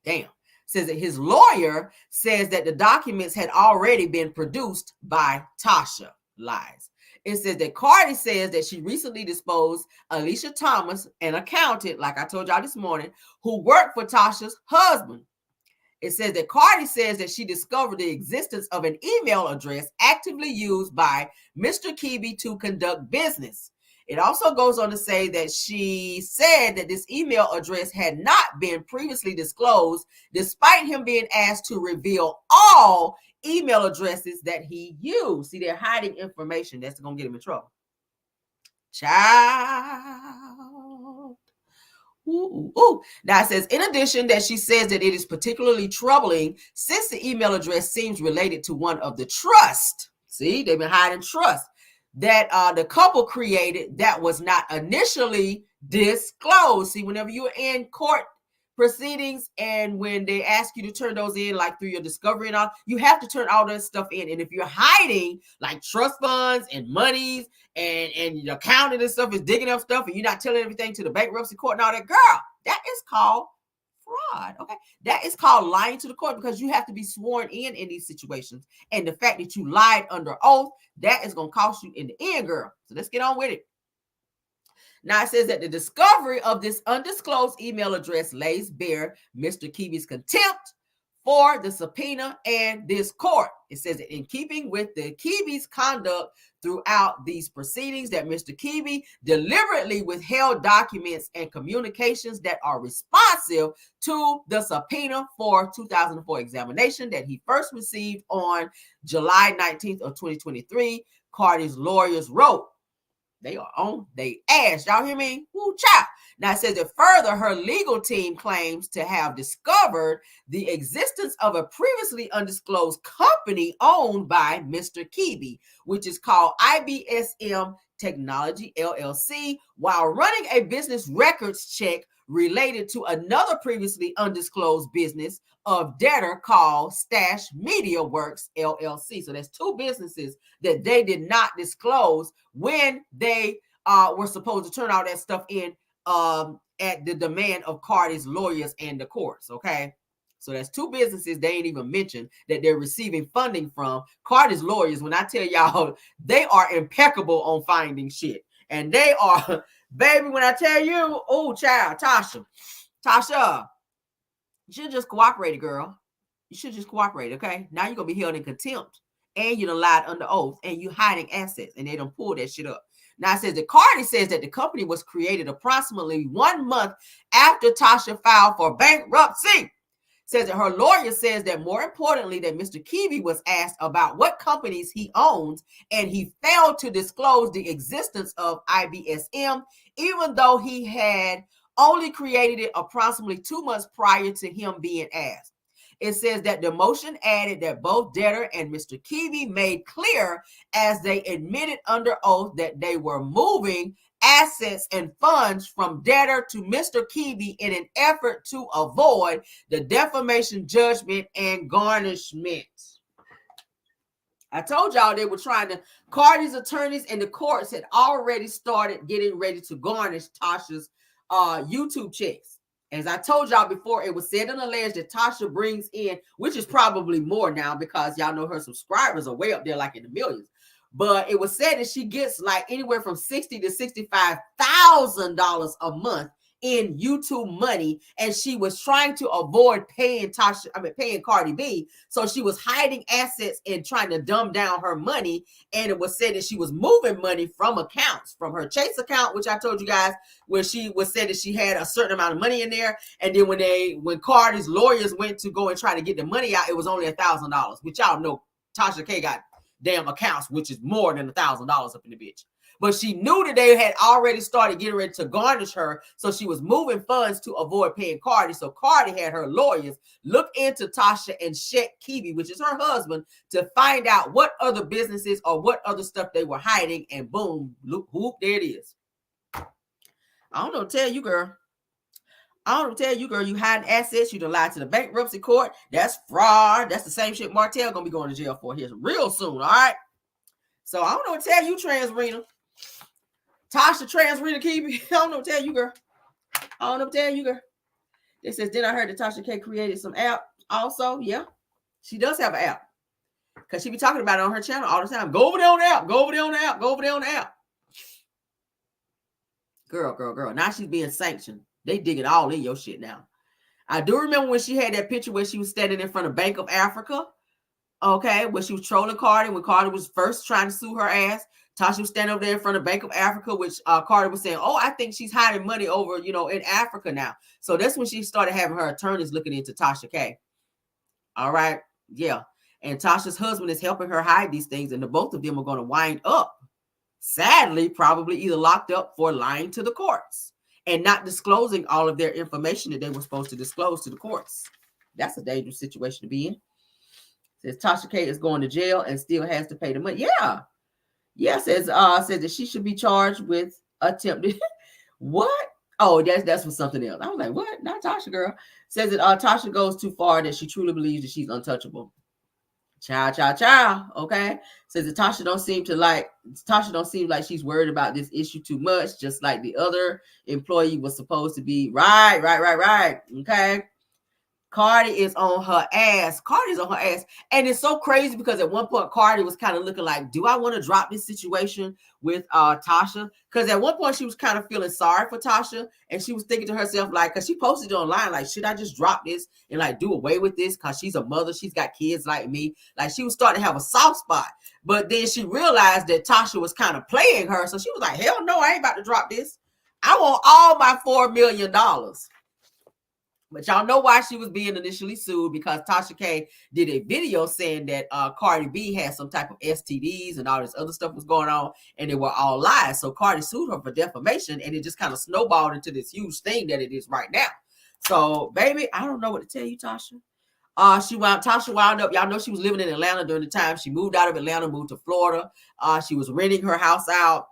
Damn. Says that his lawyer says that the documents had already been produced by Tasha. Lies. It says that Cardi says that she recently disposed Alicia Thomas, an accountant, like I told y'all this morning, who worked for Tasha's husband. It says that Cardi says that she discovered the existence of an email address actively used by Mr. Kibi to conduct business. It also goes on to say that she said that this email address had not been previously disclosed, despite him being asked to reveal all email addresses that he used. See, they're hiding information. That's going to get him in trouble. Child. Ooh. Now it says, in addition, that she says that it is particularly troubling since the email address seems related to one of the trust. See, they've been hiding trust that the couple created that was not initially disclosed. See, whenever you're in court proceedings and when they ask you to turn those in, like through your discovery and all, you have to turn all that stuff in. And if you're hiding like trust funds and monies and your accountant and stuff is digging up stuff and you're not telling everything to the bankruptcy court and all that, girl, that is called fraud. Okay, that is called lying to the court, because you have to be sworn in these situations, and the fact that you lied under oath, that is going to cost you in the end, girl. So let's get on with it. Now it says that the discovery of this undisclosed email address lays bare Mr. Kibi's contempt for the subpoena and this court. It says that in keeping with the Kibi's conduct throughout these proceedings, that Mr. Kibi deliberately withheld documents and communications that are responsive to the subpoena for 2004 examination that he first received on July 19th of 2023. Cardi's lawyers wrote, they are on they ass. Y'all hear me? Woo, child. Now it says that further, her legal team claims to have discovered the existence of a previously undisclosed company owned by Mr. Kibi, which is called IBSM Technology LLC, while running a business records check related to another previously undisclosed business of debtor called Stash Media Works LLC. So there's two businesses that they did not disclose when they were supposed to turn all that stuff in at the demand of Cardi's lawyers and the courts. Okay, so that's two businesses they ain't even mentioned that they're receiving funding from. Cardi's lawyers, when I tell y'all, they are impeccable on finding shit, and they are, baby, when I tell you, oh child, Tasha, you should just cooperate, girl. You should just cooperate. Okay, now you're gonna be held in contempt, and you done lied under oath, and you hiding assets, and they done pull that shit up. Now it says that Cardi says that the company was created approximately 1 month after Tasha filed for bankruptcy. Says that her lawyer says that more importantly, that Mr. Kibi was asked about what companies he owns, and he failed to disclose the existence of IBSM, even though he had only created it approximately 2 months prior to him being asked. It says that the motion added that both debtor and Mr. Kibi made clear, as they admitted under oath, that they were moving assets and funds from debtor to Mr. Kibi in an effort to avoid the defamation judgment and garnishment. I told y'all they were trying to, Cardi's attorneys and the courts had already started getting ready to garnish Tasha's YouTube checks. As I told y'all before, it was said and alleged that Tasha brings in, which is probably more now because y'all know her subscribers are way up there like in the millions. But it was said that she gets like anywhere from $60,000 to $65,000 a month in YouTube money, and she was trying to avoid paying Cardi B. So she was hiding assets and trying to dumb down her money. And it was said that she was moving money from accounts, from her Chase account, which I told you guys, where she was said that she had a certain amount of money in there. And then when Cardi's lawyers went to go and try to get the money out, it was only $1,000, which y'all know Tasha K got damn accounts, which is more than $1,000 up in the bitch. But she knew that they had already started getting ready to garnish her. So she was moving funds to avoid paying Cardi. So Cardi had her lawyers look into Tasha and Shet Kibi, which is her husband, to find out what other businesses or what other stuff they were hiding. And boom, look, whoop, there it is. I don't know, tell you, girl. You hiding assets. You done lied to the bankruptcy court. That's fraud. That's the same shit Martell gonna be going to jail for here real soon, all right? So I don't know what to tell you, Trans Rena. Tasha Trans Rena Kibi. I don't know what to tell you, girl. It says, then I heard that Tasha K created some app also. Yeah, she does have an app. Because she be talking about it on her channel all the time. Go over there on the app. Go over there on the app. Go over there on the app. Girl. Now she's being sanctioned. They digging all in your shit now. I do remember when she had that picture where she was standing in front of Bank of Africa. Okay, when she was trolling Cardi, when Cardi was first trying to sue her ass. Tasha was standing over there in front of Bank of Africa, which Cardi was saying, oh, I think she's hiding money over, in Africa now. So that's when she started having her attorneys looking into Tasha K. All right. Yeah. And Tasha's husband is helping her hide these things. And the both of them are going to wind up, sadly, probably either locked up for lying to the courts and not disclosing all of their information that they were supposed to disclose to the courts. That's a dangerous situation to be in. Says Tasha K is going to jail and still has to pay the money. Yeah. Yeah, says that she should be charged with attempted. What? Oh, that's for something else. I was like, what? Not Tasha, girl. Says that Tasha goes too far, that she truly believes that she's untouchable. Child. Okay. Says that Tasha don't seem like she's worried about this issue too much, just like the other employee was supposed to be. Right. Okay. Cardi is on her ass. And it's so crazy because at one point, Cardi was kind of looking like, do I want to drop this situation with Tasha? Because at one point, she was kind of feeling sorry for Tasha. And she was thinking to herself, like, because she posted it online, like, should I just drop this and like do away with this? Because she's a mother. She's got kids like me. Like, she was starting to have a soft spot. But then she realized that Tasha was kind of playing her. So she was like, hell no, I ain't about to drop this. I want all my $4 million. But y'all know why she was being initially sued, because Tasha K did a video saying that Cardi B had some type of STDs and all this other stuff was going on, and they were all lies. So Cardi sued her for defamation, and it just kind of snowballed into this huge thing that it is right now. So, baby, I don't know what to tell you, Tasha. Tasha wound up, y'all know she was living in Atlanta during the time. She moved out of Atlanta, moved to Florida. She was renting her house out.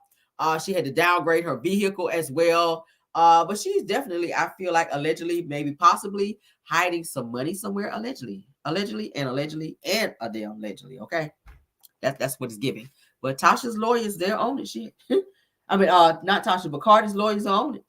She had to downgrade her vehicle as well. But she's definitely, I feel like, allegedly, maybe possibly hiding some money somewhere. Allegedly, and a damn allegedly. Okay, that's what it's giving. But Tasha's lawyers, they're on it. Shit. I mean, not Tasha, but Cardi's lawyers are on it.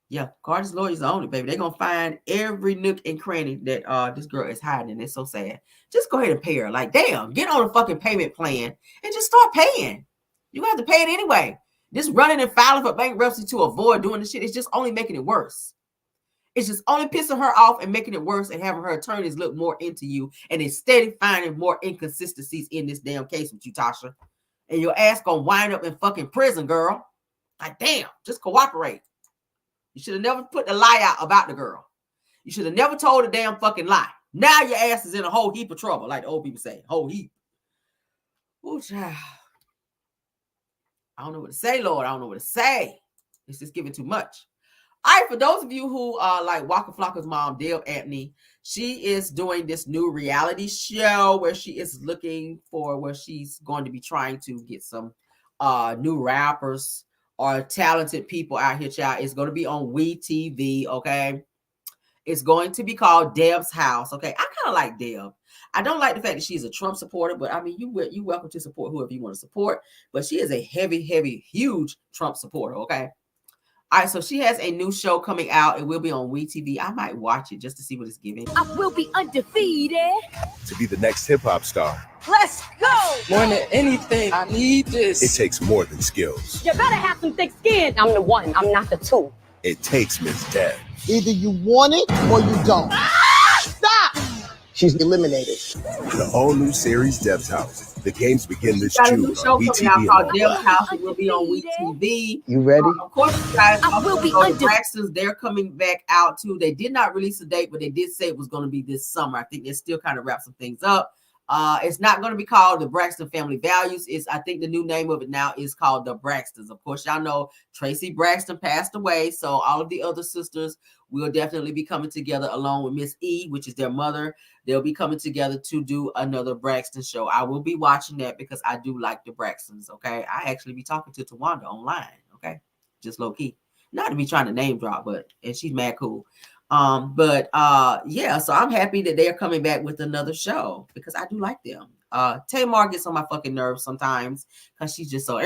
Yeah, Cardi's lawyers are on it, baby. They're gonna find every nook and cranny that this girl is hiding. It's so sad. Just go ahead and pay her. Like, damn, get on a fucking payment plan and just start paying. You have to pay it anyway. This running and filing for bankruptcy to avoid doing this shit is just only making it worse. It's just only pissing her off and making it worse and having her attorneys look more into you, and instead of finding more inconsistencies in this damn case with you, Tasha. And your ass gonna wind up in fucking prison, girl. Like, damn, just cooperate. You should have never put the lie out about the girl. You should have never told a damn fucking lie. Now your ass is in a whole heap of trouble, like the old people say. Whole heap. Oh, child. I don't know what to say, Lord. I don't know what to say. It's just giving too much. All right, for those of you who like Waka Flocka's mom, Dale Atney, she is doing this new reality show where she is looking for, where she's going to be trying to get some new rappers or talented people out here, child. It's going to be on WeTV, okay? It's going to be called Deb's House, okay? I kind of like Deb. I don't like the fact that she's a Trump supporter, but I mean, you welcome to support whoever you want to support. But she is a heavy, huge Trump supporter, okay? All right, so she has a new show coming out. It will be on WeTV. I might watch it just to see what it's giving. I will be undefeated. To be the next hip-hop star. Let's go. More than anything, I need this. It takes more than skills. You better have some thick skin. I'm the one. I'm not the two. it takes Ms. Deb. Either you want it or you don't. Stop! She's eliminated. The all-new series, Deb's House. The games begin this Got a June new on show coming out WeTV called and Deb's online. House. It will be on WeTV. You ready? Of course, you guys also will be know the Braxtons. They're coming back out too. They did not release a date, but they did say it was going to be this summer. I think they're still kind of wrap some things up. It's not going to be called the Braxton Family Values. I think the new name of it now is called the Braxtons. Of course, y'all know Tracy Braxton passed away, so all of the other sisters will definitely be coming together along with Miss E, which is their mother. They'll be coming together to do another Braxton show. I will be watching that because I do like the Braxtons. Okay, I actually be talking to Tawanda online. Okay, just low key, not to be trying to name drop, and she's mad cool. Yeah, so I'm happy that they're coming back with another show because I do like them. Tamar gets on my fucking nerves sometimes because she's just so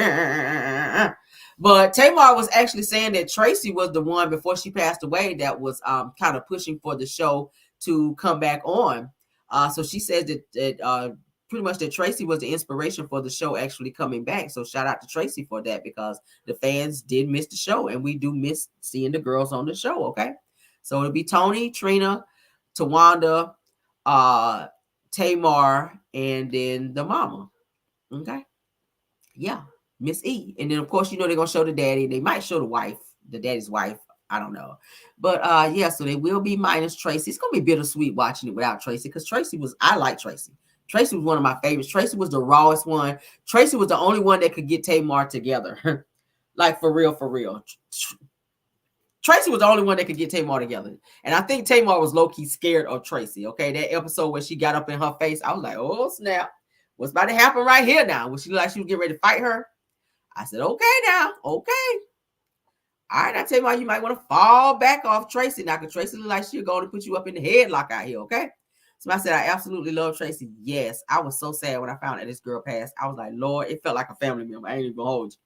but Tamar was actually saying that Tracy was the one before she passed away that was kind of pushing for the show to come back on. So she said that pretty much that Tracy was the inspiration for the show actually coming back. So shout out to Tracy for that because the fans did miss the show and we do miss seeing the girls on the show. Okay. So it'll be Tony, Trina, Tawanda, Tamar, and then the mama. Okay. Yeah. Miss E. And then of course, you know, they're gonna show the daddy. They might show the wife, the daddy's wife. I don't know. But yeah, so they will be minus Tracy. It's gonna be bittersweet watching it without Tracy because I like Tracy. Tracy was one of my favorites. Tracy was the rawest one. Tracy was the only one that could get Tamar together. Like for real, for real. Tracy was the only one that could get Tamar together. And I think Tamar was low-key scared of Tracy. Okay. That episode where she got up in her face, I was like, oh snap. What's about to happen right here now? When she looked like she was getting ready to fight her. I said, okay now. Okay. All right, I tell you why you might want to fall back off Tracy now, because Tracy look like she'll go to put you up in the headlock out here, okay? So I said, I absolutely love Tracy. Yes, I was so sad when I found out this girl passed. I was like, Lord, it felt like a family member. I ain't even gonna hold you.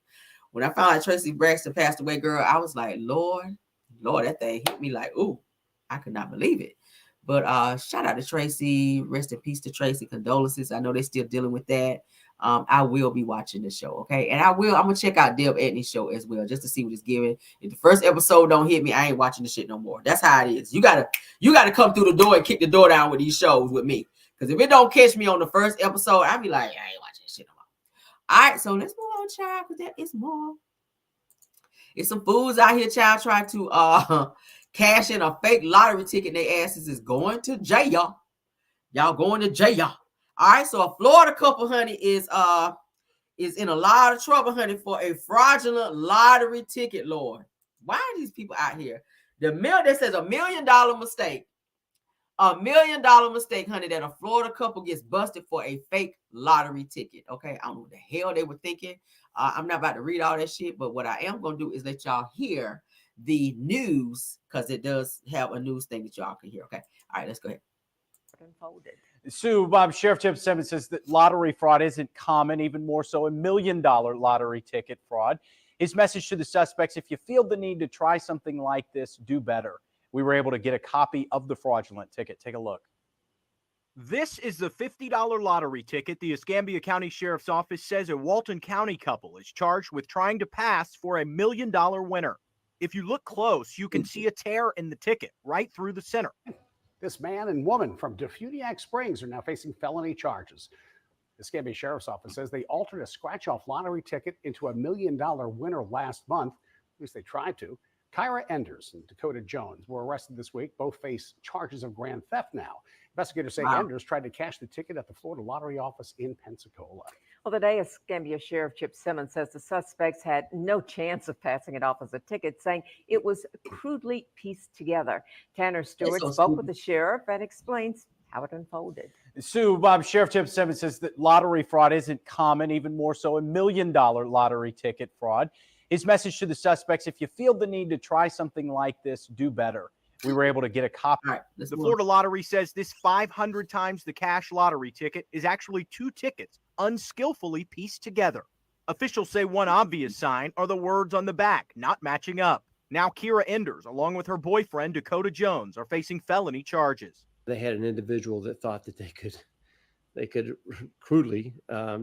When I found out Tracy Braxton passed away, girl, I was like, Lord, that thing hit me like, ooh, I could not believe it. But shout out to Tracy. Rest in peace to Tracy. Condolences. I know they're still dealing with that. I will be watching the show, okay? And I'm gonna check out Deb Atney's show as well, just to see what it's giving. If the first episode don't hit me, I ain't watching the shit no more. That's how it is. You gotta come through the door and kick the door down with these shows with me. Because if it don't catch me on the first episode, I'll be like, I ain't watching this shit no more. All right, so let's move on, child, because there is more. It's some fools out here, child, trying to cash in a fake lottery ticket. Their asses is going to jail. Y'all going to jail. All right, so a Florida couple, honey, is in a lot of trouble, honey, for a fraudulent lottery ticket, Lord. Why are these people out here? That says $1 million mistake. $1 million mistake, honey, that a Florida couple gets busted for a fake lottery ticket. Okay, I don't know what the hell they were thinking. I'm not about to read all that shit, but what I am going to do is let y'all hear the news, because it does have a news thing that y'all can hear. Okay, all right, let's go ahead. Unfolded. Sue, Bob, Sheriff Chip Simmons says that lottery fraud isn't common, even more so $1 million lottery ticket fraud. His message to the suspects: if you feel the need to try something like this, do better. We were able to get a copy of the fraudulent ticket. Take a look. This is the $50 lottery ticket the Escambia County Sheriff's Office says a Walton County couple is charged with trying to pass for $1 million winner. If you look close, you can see a tear in the ticket right through the center. This man and woman from Defuniak Springs are now facing felony charges. The Escambia Sheriff's Office says they altered a scratch-off lottery ticket into $1 million winner last month. At least they tried to. Kyra Enders and Dakota Jones were arrested this week. Both face charges of grand theft now. Investigators say Enders tried to cash the ticket at the Florida Lottery office in Pensacola. Well, today, Escambia Sheriff Chip Simmons says the suspects had no chance of passing it off as a ticket, saying it was crudely pieced together. Tanner Stewart spoke with the sheriff and explains how it unfolded. Sue, Bob, Sheriff Chip Simmons says that lottery fraud isn't common, even more so $1 million lottery ticket fraud. His message to the suspects: if you feel the need to try something like this, do better. We were able to get a copy. Right, the Florida Lottery says this 500 times the cash lottery ticket is actually 2 tickets unskillfully pieced together. Officials say one obvious sign are the words on the back not matching up. Now Kyra Enders, along with her boyfriend Dakota Jones, are facing felony charges. They had an individual that thought that they could crudely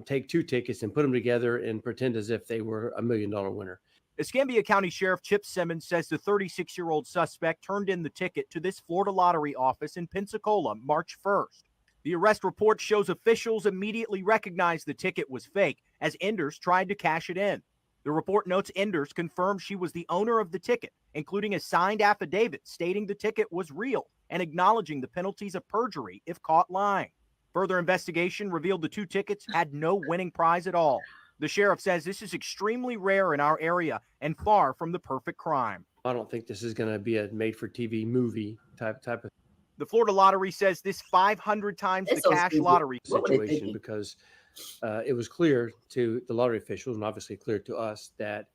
take 2 tickets and put them together and pretend as if they were $1 million winner. Escambia County Sheriff Chip Simmons says the 36-year-old suspect turned in the ticket to this Florida lottery office in Pensacola March 1st. The arrest report shows officials immediately recognized the ticket was fake as Enders tried to cash it in. The report notes Enders confirmed she was the owner of the ticket, including a signed affidavit stating the ticket was real and acknowledging the penalties of perjury if caught lying. Further investigation revealed the 2 tickets had no winning prize at all. The sheriff says this is extremely rare in our area and far from the perfect crime. I don't think this is going to be a made-for-TV movie type of. The Florida Lottery says this 500 times the cash lottery situation because it was clear to the lottery officials and obviously clear to us that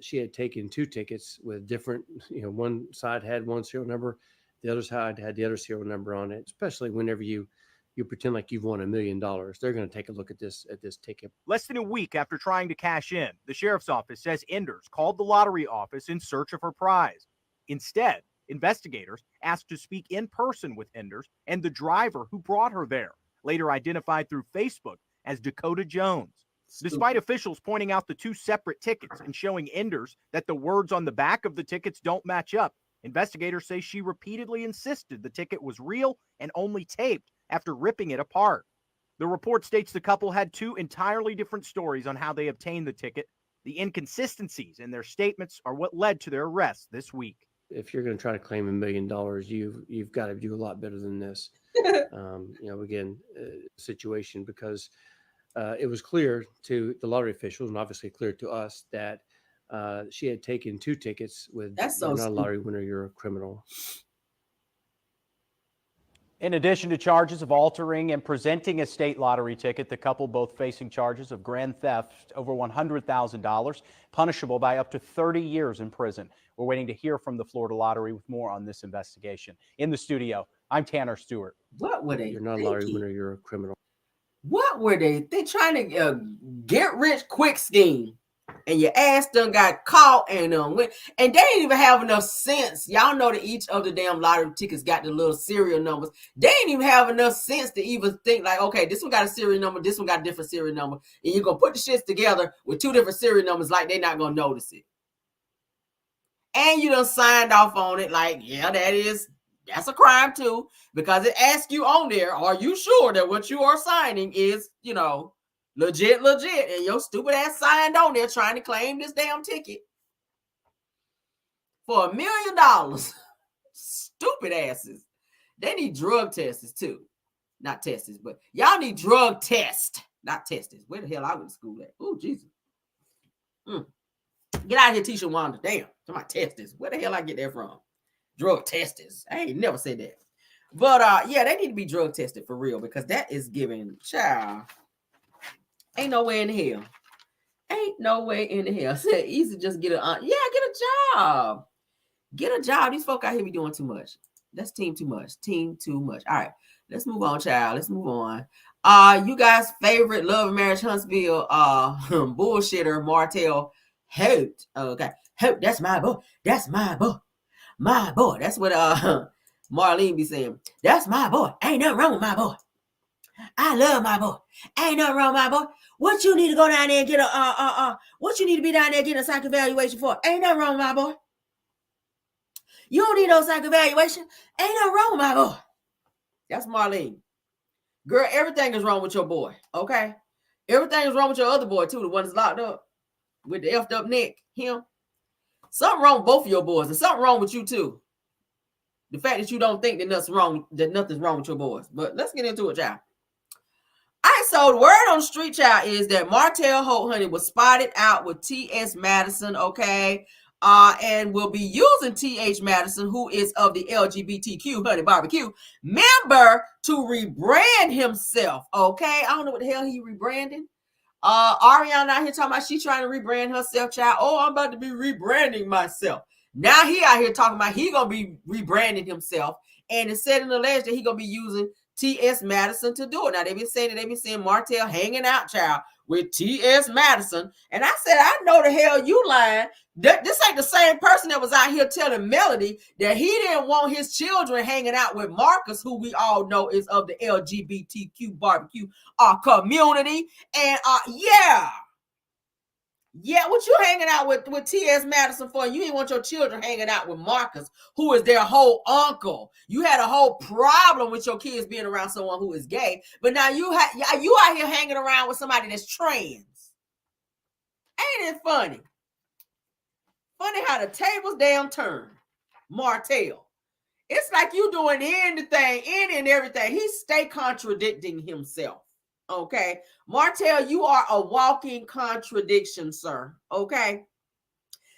she had taken 2 tickets with different, one side had one serial number, the other side had the other serial number on it, especially whenever you pretend like you've won $1 million. They're going to take a look at this ticket. Less than a week after trying to cash in, the sheriff's office says Enders called the lottery office in search of her prize. Instead, investigators asked to speak in person with Enders and the driver who brought her there, later identified through Facebook as Dakota Jones. Despite officials pointing out the 2 separate tickets and showing Enders that the words on the back of the tickets don't match up, investigators say she repeatedly insisted the ticket was real and only taped after ripping it apart. The report states the couple had 2 entirely different stories on how they obtained the ticket. The inconsistencies in their statements are what led to their arrest this week. If you're going to try to claim $1 million, you've got to do a lot better than this. Situation because it was clear to the lottery officials and obviously clear to us that she had taken 2 tickets with. That's so you're not stupid. a lottery winner, you're a criminal. In addition to charges of altering and presenting a state lottery ticket, the couple both facing charges of grand theft over $100,000, punishable by up to 30 years in prison. We're waiting to hear from the Florida Lottery with more on this investigation. In the studio, I'm Tanner Stewart. What were they? You're not a lottery winner, you're a criminal. What were they? They trying to get rich quick scheme, and your ass done got caught and went, and they didn't even have enough sense. Y'all know that each of the damn lottery tickets got the little serial numbers. They didn't even have enough sense to even think like, okay, this one got a serial number, this one got a different serial number, and you're gonna put the shits together with 2 different serial numbers like they're not gonna notice it. And you done signed off on it like, yeah, that's a crime too, because it asks you on there, are you sure that what you are signing is, legit, and your stupid ass signed on there trying to claim this damn ticket for $1 million. Stupid asses. They need drug tests too. Not tests, but y'all need drug tests, not tests. Where the hell I went to school at? Oh, Jesus. Get out of here, Tisha Wanda. Damn. Somebody test this. Where the hell I get that from? Drug testers. I ain't never said that. But yeah, they need to be drug tested for real, because that is giving child. Ain't no way in the hell. Ain't no way in the hell. Said easy, just get a job. Get a job. These folk out here be doing too much. That's team too much. Team too much. All right. Let's move on, child. Let's move on. You guys' favorite Love and Marriage Huntsville bullshitter, Martell Holt. Okay. Holt, that's my boy. That's my boy. My boy. That's what Marlene be saying. That's my boy. Ain't nothing wrong with my boy. I love my boy. Ain't nothing wrong with my boy. What you need to go down there and get what you need to be down there getting a psych evaluation for? Ain't nothing wrong with my boy. You don't need no psych evaluation. Ain't nothing wrong with my boy. That's Marlene. Girl, everything is wrong with your boy. Okay? Everything is wrong with your other boy too, the one that's locked up with the effed up neck. Him. Something wrong with both of your boys, and something wrong with you too. The fact that you don't think that nothing's wrong with your boys. But let's get into it, child. All right, so the word on the street, child, is that Martell Holt, honey, was spotted out with T.S. Madison, okay? And will be using T.H. Madison, who is of the LGBTQ, honey, barbecue, member to rebrand himself, okay? I don't know what the hell he rebranding. Ariana out here talking about she trying to rebrand herself, child. Oh, I'm about to be rebranding myself. Now he out here talking about he gonna be rebranding himself, and it's said in the alleged that he gonna be using T.S. Madison to do it. Now they've been saying Martell hanging out, child, with T.S. Madison, and I said, I know the hell you lying. This ain't the same person that was out here telling Melody that he didn't want his children hanging out with Marcus, who we all know is of the LGBTQ barbecue community. And yeah. Yeah, what you hanging out with T.S. Madison for? You ain't want your children hanging out with Marcus, who is their whole uncle. You had a whole problem with your kids being around someone who is gay, but now you out here hanging around with somebody that's trans. Ain't it funny? Funny how the tables damn turn. Martell. It's like you doing anything, any and everything. He stay contradicting himself. Okay, Martell, you are a walking contradiction, sir. Okay.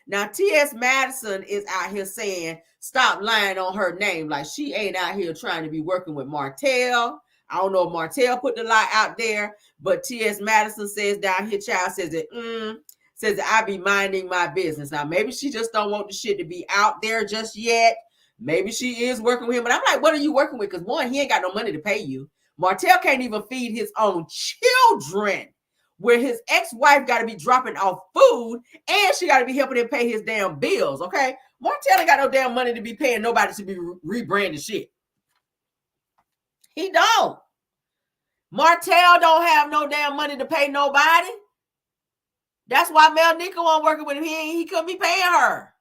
Now, T.S. Madison is out here saying, stop lying on her name. Like she ain't out here trying to be working with Martell. I don't know if Martell put the lie out there, but T.S. Madison says down here, child says that, says that I be minding my business. Now, maybe she just don't want the shit to be out there just yet. Maybe she is working with him, but I'm like, what are you working with? Because one, he ain't got no money to pay you. Martell can't even feed his own children, where his ex-wife got to be dropping off food and she got to be helping him pay his damn bills, okay? Martell ain't got no damn money to be paying nobody to be rebranding shit. He don't. Martell don't have no damn money to pay nobody. That's why Mel Nico wasn't working with him. He couldn't be paying her.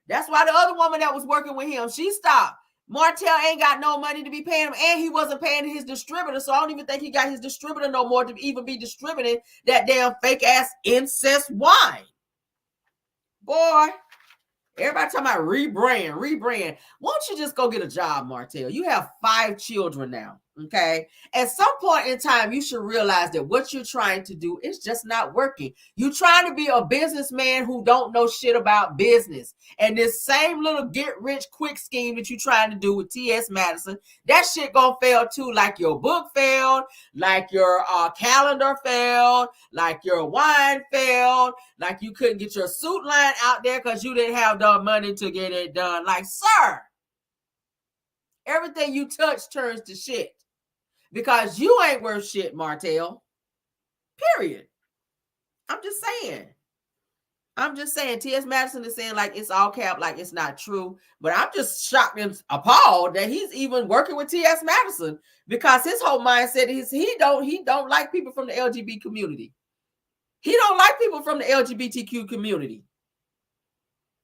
That's why the other woman that was working with him, she stopped. Martell ain't got no money to be paying him, and he wasn't paying his distributor, so I don't even think he got his distributor no more to even be distributing that damn fake-ass incest wine. Boy, everybody talking about rebrand. Why don't you just go get a job, Martell? You have 5 children now, okay? At some point in time, you should realize that what you're trying to do is just not working. You're trying to be a businessman who don't know shit about business. And this same little get-rich-quick scheme that you're trying to do with T.S. Madison, that shit gonna fail too, like your book failed, like your calendar failed, like your wine failed, like you couldn't get your suit line out there because you didn't have the money to get it done. Like, sir, everything you touch turns to shit because you ain't worth shit, Martell. Period. I'm just saying. T.S. Madison is saying like it's all cap, like it's not true. But I'm just shocked and appalled that he's even working with T.S. Madison because his whole mindset is he don't like people from the LGBT community. He don't like people from the LGBTQ community.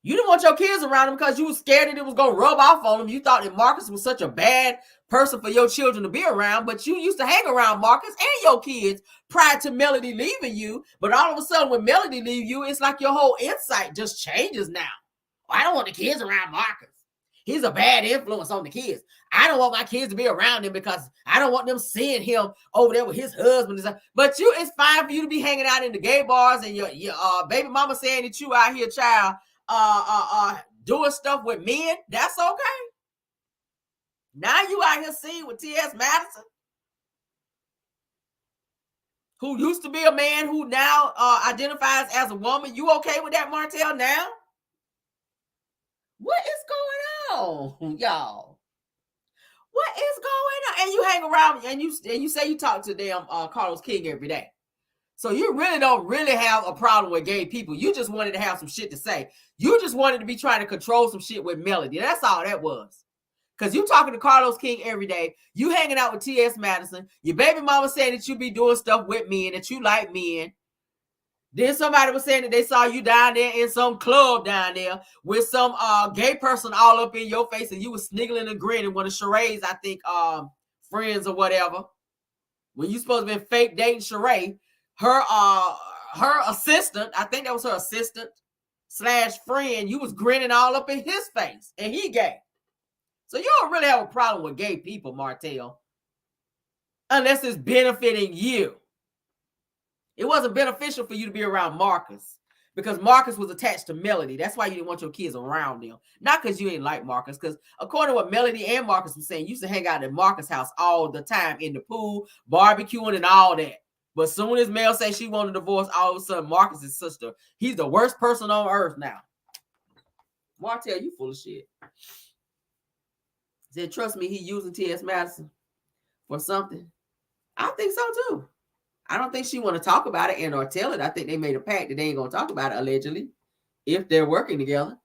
You didn't want your kids around him because you were scared that it was going to rub off on him. You thought that Marcus was such a bad person for your children to be around, but you used to hang around Marcus and your kids prior to Melody leaving you. But all of a sudden, when Melody leaves you, it's like your whole insight just changes now. I don't want the kids around Marcus. He's a bad influence on the kids. I don't want my kids to be around him because I don't want them seeing him over there with his husband. But it's fine for you to be hanging out in the gay bars and your baby mama saying that you out here, child, doing stuff with men. That's okay. Now you out here seeing with T.S. Madison, who used to be a man who now identifies as a woman. You okay with that, Martell, now? What is going on, y'all? What is going on? And you hang around and you say you talk to damn Carlos King every day. So you really don't really have a problem with gay people. You just wanted to have some shit to say. You just wanted to be trying to control some shit with Melody. That's all that was. Because you talking to Carlos King every day. You hanging out with T.S. Madison. Your baby mama saying that you be doing stuff with men, that you like men. Then somebody was saying that they saw you down there in some club down there with some gay person all up in your face and you was sniggling and grinning with a charades, I think, friends or whatever. When you supposed to be fake dating Sheree, her assistant, I think that was her assistant / friend, you was grinning all up in his face and he gay. So you don't really have a problem with gay people, Martell, unless it's benefiting you. It wasn't beneficial for you to be around Marcus because Marcus was attached to Melody. That's why you didn't want your kids around them. Not because you ain't like Marcus, because according to what Melody and Marcus were saying, you used to hang out at Marcus' house all the time in the pool, barbecuing and all that. But soon as Mel said she wanted a divorce, all of a sudden Marcus' sister, he's the worst person on earth now. Martell, you full of shit. Said, trust me, he using T.S. Madison for something. I think so too. I don't think she want to talk about it and or tell it. I think they made a pact that they ain't going to talk about it, allegedly, if they're working together.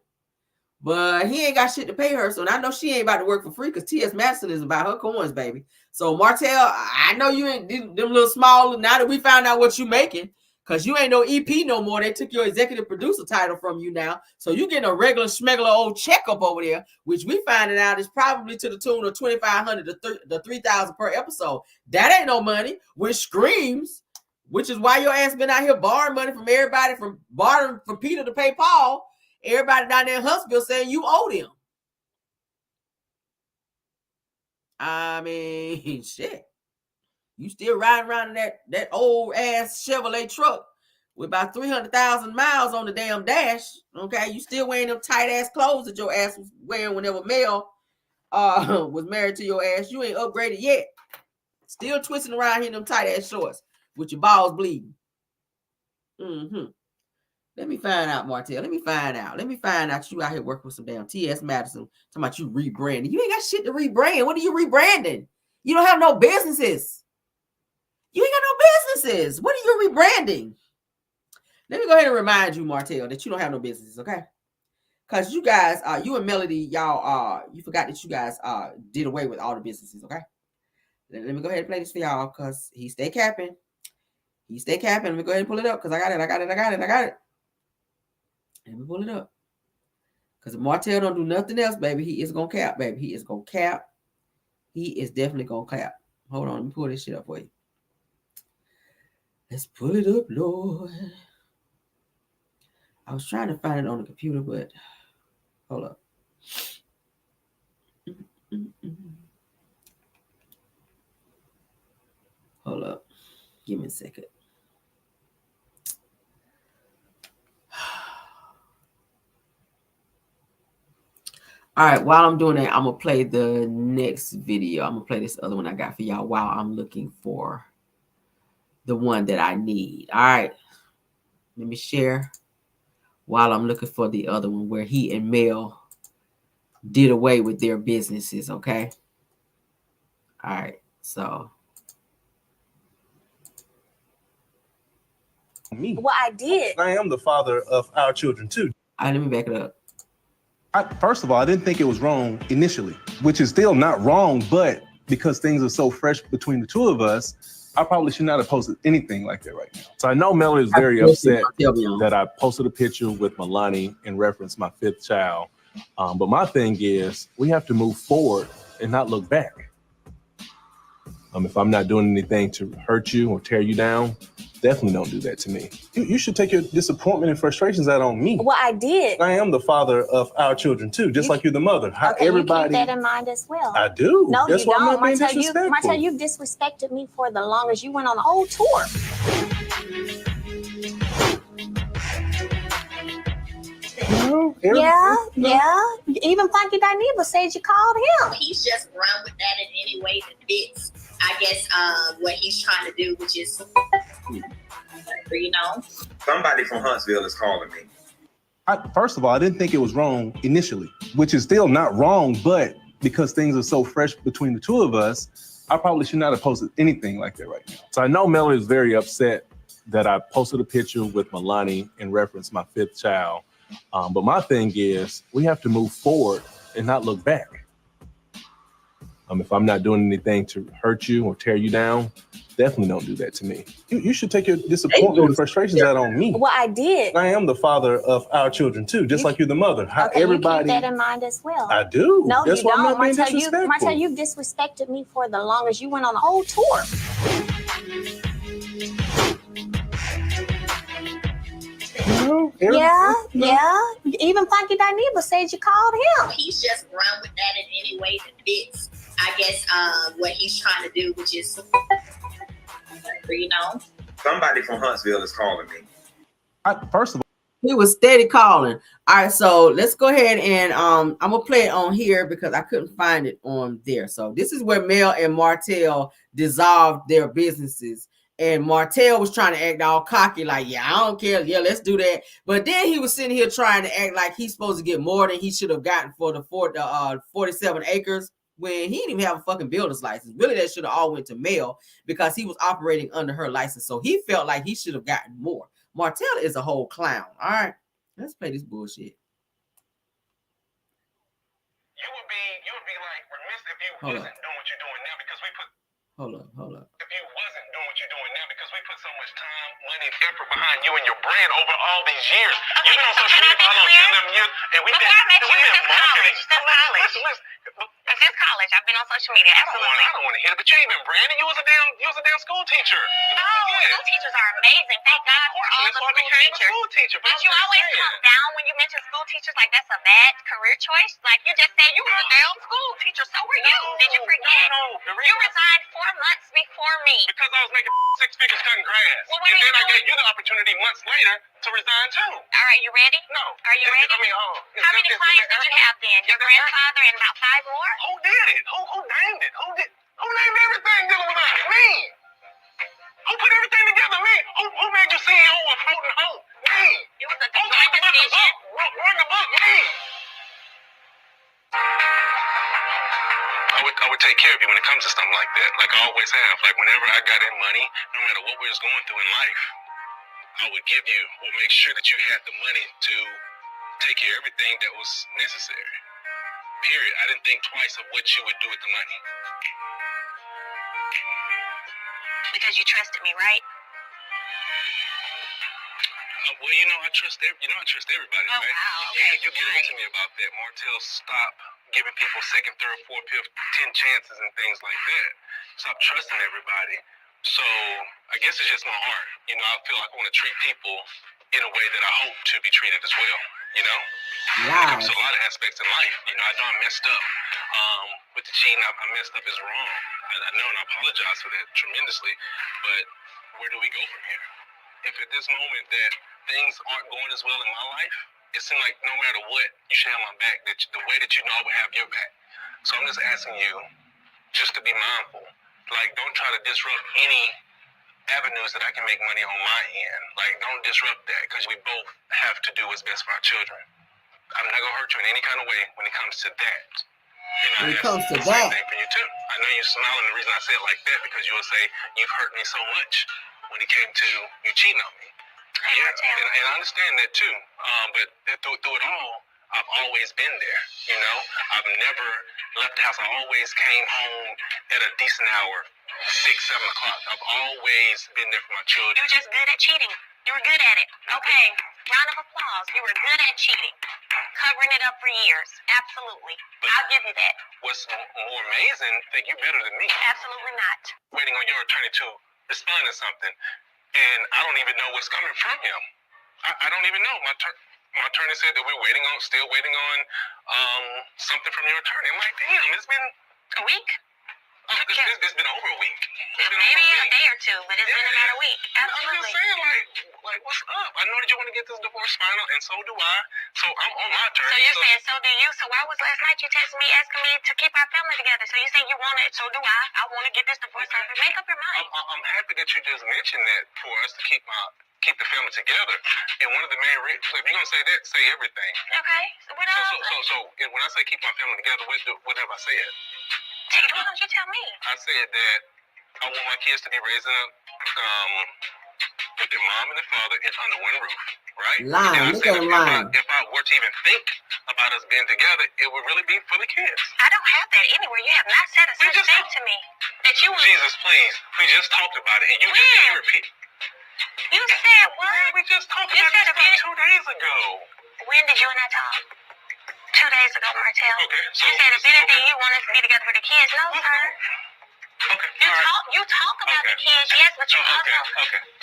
But he ain't got shit to pay her, so I know she ain't about to work for free because T.S. Madison is about her coins, baby. So, Martell, I know you ain't them little small, now that we found out what you making, Because you ain't no EP no more. They took your executive producer title from you now. So you getting a regular schmegular old checkup over there, which we finding out is probably to the tune of $2,500 to $3,000 per episode. That ain't no money, which screams, which is why your ass been out here borrowing money from everybody, from borrowing from Peter to pay Paul. Everybody down there in Huntsville saying you owe them. I mean, shit. You still riding around in that old ass Chevrolet truck with about 300,000 miles on the damn dash. Okay, you still wearing them tight ass clothes that your ass was wearing whenever Mel was married to your ass. You ain't upgraded yet. Still twisting around here in them tight ass shorts with your balls bleeding. Let me find out, Martell. Let me find out you out here working with some damn T.S. Madison. Talking about you rebranding. You ain't got shit to rebrand. What are you rebranding? You don't have no businesses. You ain't got no businesses. What are you rebranding? Let me go ahead and remind you, Martell, that you don't have no businesses, okay? Because you guys, you and Melody, y'all, you forgot that you guys did away with all the businesses, okay? Let me go ahead and play this for y'all because he stay capping. Let me go ahead and pull it up because I got it. Let me pull it up. Because if Martell don't do nothing else, baby, he is going to cap, baby. He is going to cap. He is definitely going to cap. Hold on. Let me pull this shit up for you. Let's pull it up, Lord. I was trying to find it on the computer, but hold up. Hold up. Give me a second. All right, while I'm doing that, I'm going to play the next video. I'm going to play this other one I got for y'all while I'm looking for the one that I need. All right. Let me share while I'm looking for the other one where he and Mel did away with their businesses, okay? All right, so. Me. Well, I did. I am the father of our children too. All right, let me back it up. First of all, I didn't think it was wrong initially, which is still not wrong, but because things are so fresh between the two of us, I probably should not have posted anything like that right now. So I know Melody is very upset that I posted a picture with Milani in reference to my 5th child. But my thing is, we have to move forward and not look back. If I'm not doing anything to hurt you or tear you down, definitely don't do that to me. You should take your disappointment and frustrations out on me. Well, I did. I am the father of our children too, just like you're the mother. Okay, everybody, you keep that in mind as well. I do. No, that's you why don't. I'm not being disrespectful. Martell, you've disrespected me for the longest. You went on a whole tour. No, yeah. Even Funky Dineva said you called him. He's just run with that in any way that fits, I guess, what he's trying to do, which is, you know. Somebody from Huntsville is calling me. First of all, I didn't think it was wrong initially, which is still not wrong, but because things are so fresh between the two of us, I probably should not have posted anything like that right now. So I know Melody is very upset that I posted a picture with Milani in reference to my 5th child. But my thing is, we have to move forward and not look back. If I'm not doing anything to hurt you or tear you down, definitely don't do that to me. You should take your disappointment and frustrations out on me. Well, I did. I am the father of our children too, just like you're the mother. Okay, everybody, you keep that in mind as well. I do. No, that's you why don't. I'm not being disrespectful. Martell, you've disrespected me for the longest. You went on a whole tour. Yeah. Even Funky Dineva said you called him. He's just run with that in any way that fits, I guess, what he's trying to do, which is, you know. Somebody from Huntsville is calling me. First of all, he was steady calling. All right, so let's go ahead and I'm gonna play it on here because I couldn't find it on there. So this is where Mel and Martell dissolved their businesses. And Martell was trying to act all cocky, like, yeah, I don't care. Yeah, let's do that. But then he was sitting here trying to act like he's supposed to get more than he should have gotten for the 47 acres when he didn't even have a fucking builder's license. Really, that should have all went to Mel because he was operating under her license. So he felt like he should have gotten more. Martell is a whole clown. All right, let's play this bullshit. You would be like remiss if you wasn't doing what you're doing now because we put. Hold up. If you wasn't doing what you're doing now because we put so much time, money, and effort behind you and your brand over all these years. You've been on social media for how long? 10 of them years, and we've been marketing. Since college, I've been on social media. Absolutely. I don't want to hear it, but you ain't been branding. You was a damn school teacher. School teachers are amazing. Thank God for all the school teachers. But you always come down when you mention school teachers like that's a bad career choice. Like you just said, you were a damn school teacher. So were you. Did you forget? You resigned 4 months before me. Because I was making 6 figures cutting grass. Well, And then I gave you the opportunity months later to resign too. All right, you ready? No. Are you ready? How many clients did you have then? Your grandfather and about 5 more? Who did it? Who named it? Who named everything dealing with us? Me. Who put everything together? Me. Who made you CEO of Floating Hope? Me. It was a Who took the decision. Run the book? Me. I would take care of you when it comes to something like that. Like I always have. Like whenever I got in money, no matter what we was going through in life, I would give you or make sure that you had the money to take care of everything that was necessary. Period. I didn't think twice of what you would do with the money. Because you trusted me, right? Well, I trust everybody. Oh, right? wow. Okay. You get into me about that. Martell, stop giving people second, third, fourth, fifth, 10 chances and things like that. Stop trusting everybody. So I guess it's just my heart. I feel like I want to treat people in a way that I hope to be treated as well. When it comes to a lot of aspects in life. I know I messed up. With the cheating, I messed up is wrong. I know, and I apologize for that tremendously. But where do we go from here? If at this moment that things aren't going as well in my life, it seems like no matter what, you should have my back. The way that you know I would have your back. So I'm just asking you just to be mindful. Like, don't try to disrupt any avenues that I can make money on my end. Like, don't disrupt that, because we both have to do what's best for our children. I'm not gonna hurt you in any kind of way when it comes to that. When it comes to same that, thing for you too. I know you're smiling. The reason I say it like that because you'll say you've hurt me so much when it came to you cheating on me. And I understand that too. But through it all, I've always been there. I've never left the house. I always came home at a decent hour, 6, 7 o'clock. I've always been there for my children. You're just good at cheating. You were good at it. Okay. Round of applause. You were good at cheating. Covering it up for years. Absolutely. I'll give you that. What's more amazing, think you're better than me. Absolutely not. Waiting on your attorney to respond to something, and I don't even know what's coming from him. I don't even know. My attorney said that we're still waiting on something from your attorney. I'm like, damn, it's been a week. It's been over a week. Maybe a day or two, but it's been about a week. Absolutely. I'm just saying, like, what's up? I know that you want to get this divorce final, and so do I. So I'm on my turn. So you're saying, so do you? So why was last night you texting me asking me to keep our family together? So you saying you want it, so do I. I want to get this divorce final. Make up your mind. I'm happy that you just mentioned that for us to keep the family together. And one of the main reasons, if you're going to say that, say everything. Okay. So what else? So when I say keep my family together, what have I said? Why don't you tell me? I said that I want my kids to be raised up with their mom and their father under one roof, right? Lying. Look at him lying. If I were to even think about us being together, it would really be for the kids. I don't have that anywhere. You have not said a such thing to me. That you Jesus, please. We just talked about it, and you repeat. You said what? We just talked about this 2 days ago. When did you and I talk? 2 days ago, Martell. Okay, so you said if anything, you want us to be together with the kids. No, sir. Okay. You talk about the kids, yes, but you also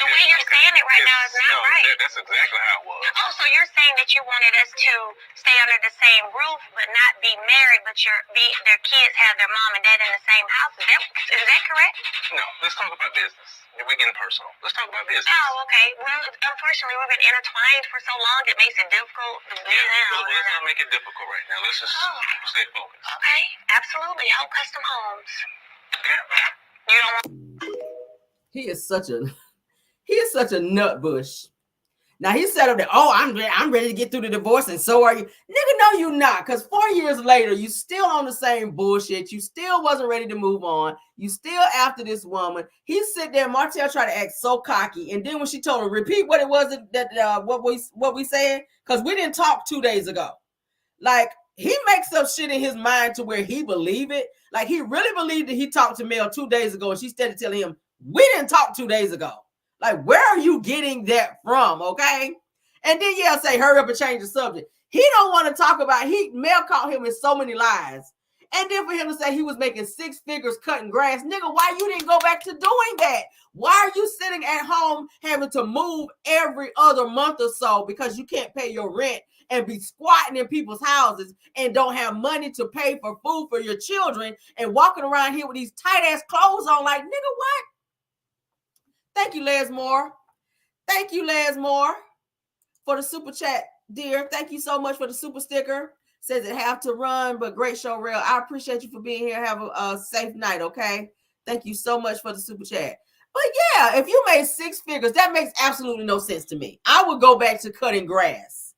the way you're saying it right now is not right. That's exactly how it was. Oh, so you're saying that you wanted us to stay under the same roof but not be married, but their kids have their mom and dad in the same house. Is that correct? No, let's talk about business. We're getting personal. Let's talk about business. Oh, okay. Well, unfortunately, we've been intertwined for so long it makes it difficult. Let's not make it difficult right now. Let's just stay focused. Okay, absolutely. Hope Custom Homes. He is such a nut bush. Now he said up there, oh, I'm ready to get through the divorce, and so are you. Nigga, no, you not. Because 4 years later, you still on the same bullshit. You still wasn't ready to move on. You still after this woman. He sit there, Martell tried to act so cocky. And then when she told her, repeat what it was that what we said, because we didn't talk 2 days ago. Like, he makes up shit in his mind to where he believe it. Like, he really believed that he talked to Mel 2 days ago, and she started telling him, we didn't talk 2 days ago. Like, where are you getting that from? Okay. And then say, hurry up and change the subject. He don't want to talk about, Mel caught him in so many lies. And then for him to say he was making 6 figures cutting grass, nigga, why you didn't go back to doing that? Why are you sitting at home having to move every other month or so because you can't pay your rent and be squatting in people's houses and don't have money to pay for food for your children and walking around here with these tight ass clothes on? Like, nigga, what? Thank you, Les Moore. Thank you, Les Moore, for the super chat, dear. Thank you so much for the super sticker. Says it have to run, but great show, Real. I appreciate you for being here. Have a safe night, okay? Thank you so much for the super chat. But yeah, if you made 6 figures, that makes absolutely no sense to me. I would go back to cutting grass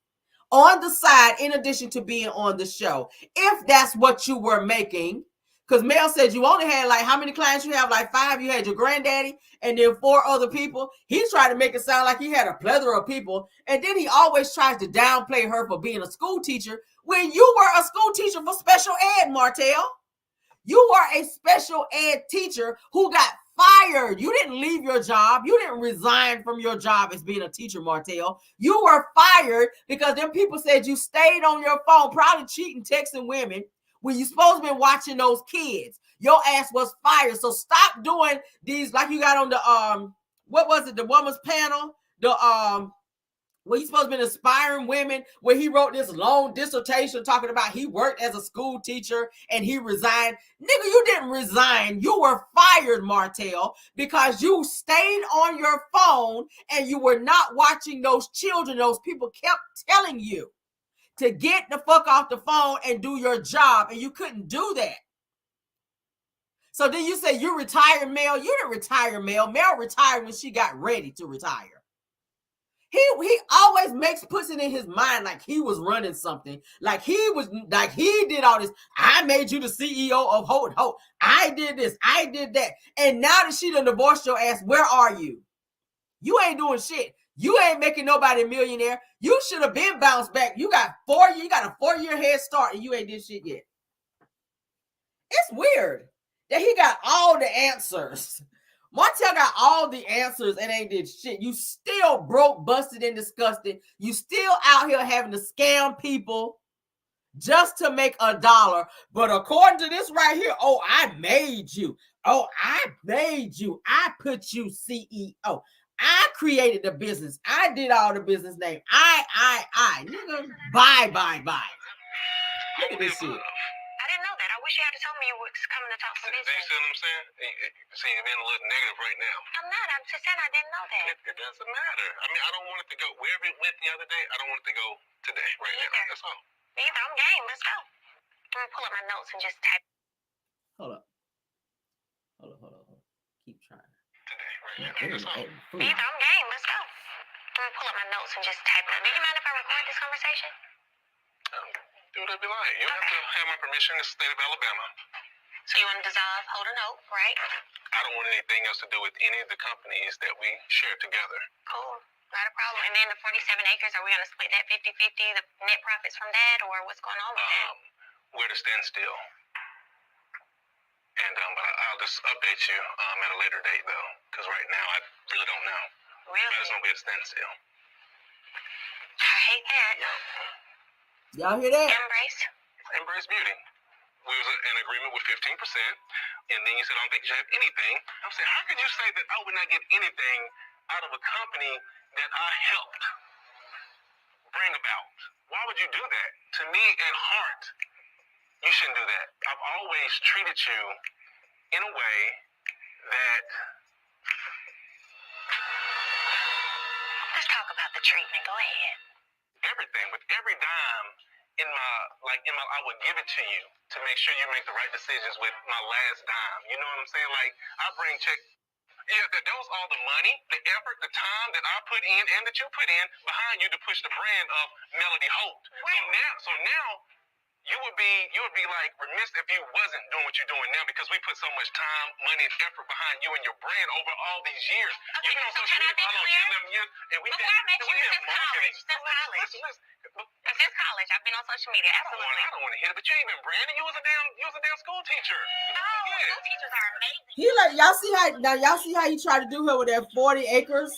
on the side in addition to being on the show. If that's what you were making, because Mel said you only had like how many clients you have? Like 5. You had your granddaddy and then 4 other people. He tried to make it sound like he had a plethora of people. And then he always tries to downplay her for being a school teacher when you were a school teacher for special ed, Martell. You were a special ed teacher who got fired. You didn't leave your job. You didn't resign from your job as being a teacher, Martell. You were fired because them people said you stayed on your phone, probably cheating, texting women when you're supposed to be watching those kids. Your ass was fired. So stop doing these like you got on the what was it? The woman's panel, where he's supposed to be inspiring women, where he wrote this long dissertation talking about he worked as a school teacher and he resigned. Nigga, you didn't resign. You were fired, Martell, because you stayed on your phone and you were not watching those children. Those people kept telling you to get the fuck off the phone and do your job, and you couldn't do that. So then you say you retired, Mel. You didn't retire, Mel. Mel retired when she got ready to retire. He always puts it in his mind like he was running something, like he did all this. I made you the CEO of Holt. I did this, I did that, and now that she done divorced your ass, where are you? You ain't doing shit. You ain't making nobody a millionaire. You should have been bounced back. You got a 4-year head start, and you ain't did shit yet. It's weird that he got all the answers. Martell got all the answers and ain't did shit. You still broke, busted, and disgusted. You still out here having to scam people just to make $1. But according to this right here, oh, I made you. Oh, I made you. I put you CEO. I created the business. I did all the business name. I. Nigga, bye. Look at this shit. I didn't know that. I wish you had told me you was coming to talk some business. Do you see what I'm saying? See, you're being a little negative right now. I'm not. I'm just saying I didn't know that. It doesn't matter. I mean, I don't want it to go wherever it went the other day. I don't want it to go today, right now. That's all. Either. I'm game. Let's go. I'm going to pull up my notes and just type. Hold up. Keep trying. Today, right now. Either. I'm game. Let's go. I'm going to pull up my notes and just type it. Do you mind if I record this conversation? Do whatever you like. You don't have to have my permission. It's the state of Alabama. So you want to dissolve Hold and Hope, right? I don't want anything else to do with any of the companies that we share together. Cool. Not a problem. And then the 47 acres, are we going to split that 50-50, the net profits from that, or what's going on with that? We're to stand still. And but I'll just update you at a later date, though, because right now I really don't know. Really? I just want to be at a standstill. I hate that. Y'all hear that? Embrace beauty. We was in agreement with 15%, and then you said, I don't think you should have anything. I'm saying, how could you say that I would not get anything out of a company that I helped bring about? Why would you do that? To me, at heart, you shouldn't do that. I've always treated you in a way that... Let's talk about the treatment. Go ahead. Everything, with every dime in my, I would give it to you to make sure you make the right decisions with my last dime. You know what I'm saying? Like, I bring check. Yeah, that was all the money, the effort, the time that I put in and that you put in behind you to push the brand of Melody Holt. So now you would be like remiss if you wasn't doing what you're doing now, because we put so much time, money, and effort behind you and your brand over all these years. Okay, You've been on so social can I media be for clear? 10 years, and we've Before I met you, been since college. marketing. Since college, I've been on social media. Absolutely. I don't want to hear it, but you ain't been branding. You was a damn school teacher. No, school teachers are amazing. He like y'all see how he tried to do her with that 40 acres.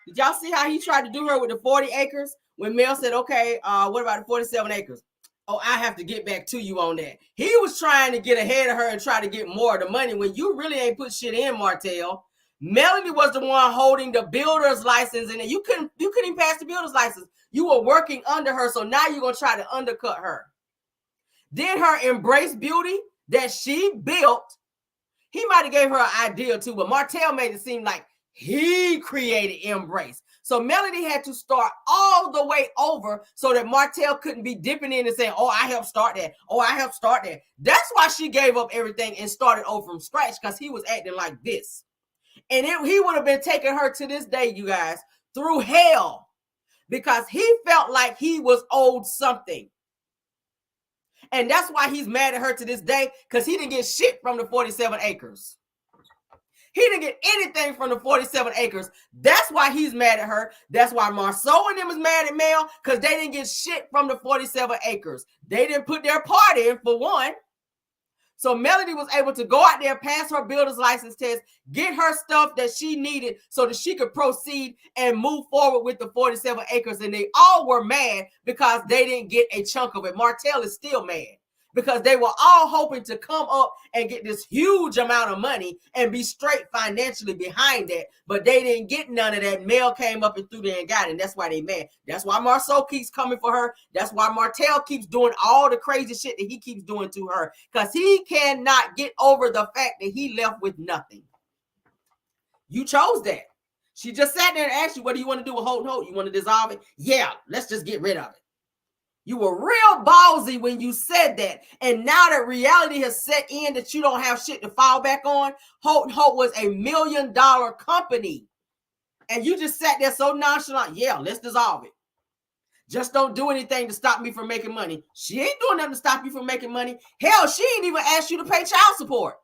Did y'all see how he tried to do her with the 40 acres? When Mel said, okay, what about the 47 acres? Oh, I have to get back to you on that. He was trying to get ahead of her and try to get more of the money when you really ain't put shit in, Martell. Melody was the one holding the builder's license, and you couldn't even pass the builder's license. You were working under her, so now you're gonna try to undercut her. Then her Embrace Beauty that she built, he might have gave her an idea too, but Martell made it seem like he created Embrace. So Melody had to start all the way over so that Martell couldn't be dipping in and saying, oh, I helped start that. Oh, I helped start that. That's why she gave up everything and started over from scratch, because he was acting like this. And he would have been taking her to this day, you guys, through hell, because he felt like he was owed something. And that's why he's mad at her to this day, because he didn't get shit from the 47 acres. He didn't get anything from the 47 acres. That's why he's mad at her. That's why Marceau and them is mad at Mel, because they didn't get shit from the 47 acres. They didn't put their part in, for one. So Melody was able to go out there, pass her builder's license test, get her stuff that she needed so that she could proceed and move forward with the 47 acres. And they all were mad because they didn't get a chunk of it. Martell is still mad because they were all hoping to come up and get this huge amount of money and be straight financially behind that. But they didn't get none of that. Mel came up and threw there and got it. And that's why they mad. That's why Marceau keeps coming for her. That's why Martell keeps doing all the crazy shit that he keeps doing to her, because he cannot get over the fact that he left with nothing. You chose that. She just sat there and asked you, what do you want to do with Holt and Holt? You want to dissolve it? Yeah, let's just get rid of it. You were real ballsy when you said that. And now that reality has set in that you don't have shit to fall back on, Holt & Holt was $1 million company. And you just sat there so nonchalant. Yeah, let's dissolve it. Just don't do anything to stop me from making money. She ain't doing nothing to stop you from making money. Hell, she ain't even asked you to pay child support.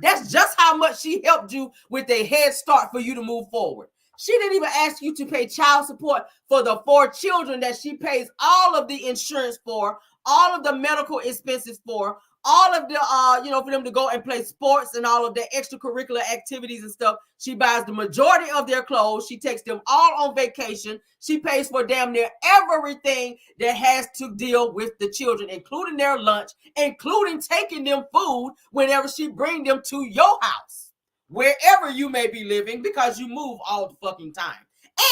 That's just how much she helped you with a head start for you to move forward. She didn't even ask you to pay child support for the 4 children that she pays all of the insurance for, all of the medical expenses for, all of the, for them to go and play sports and all of their extracurricular activities and stuff. She buys the majority of their clothes. She takes them all on vacation. She pays for damn near everything that has to deal with the children, including their lunch, including taking them food whenever she brings them to your house, wherever you may be living, because you move all the fucking time,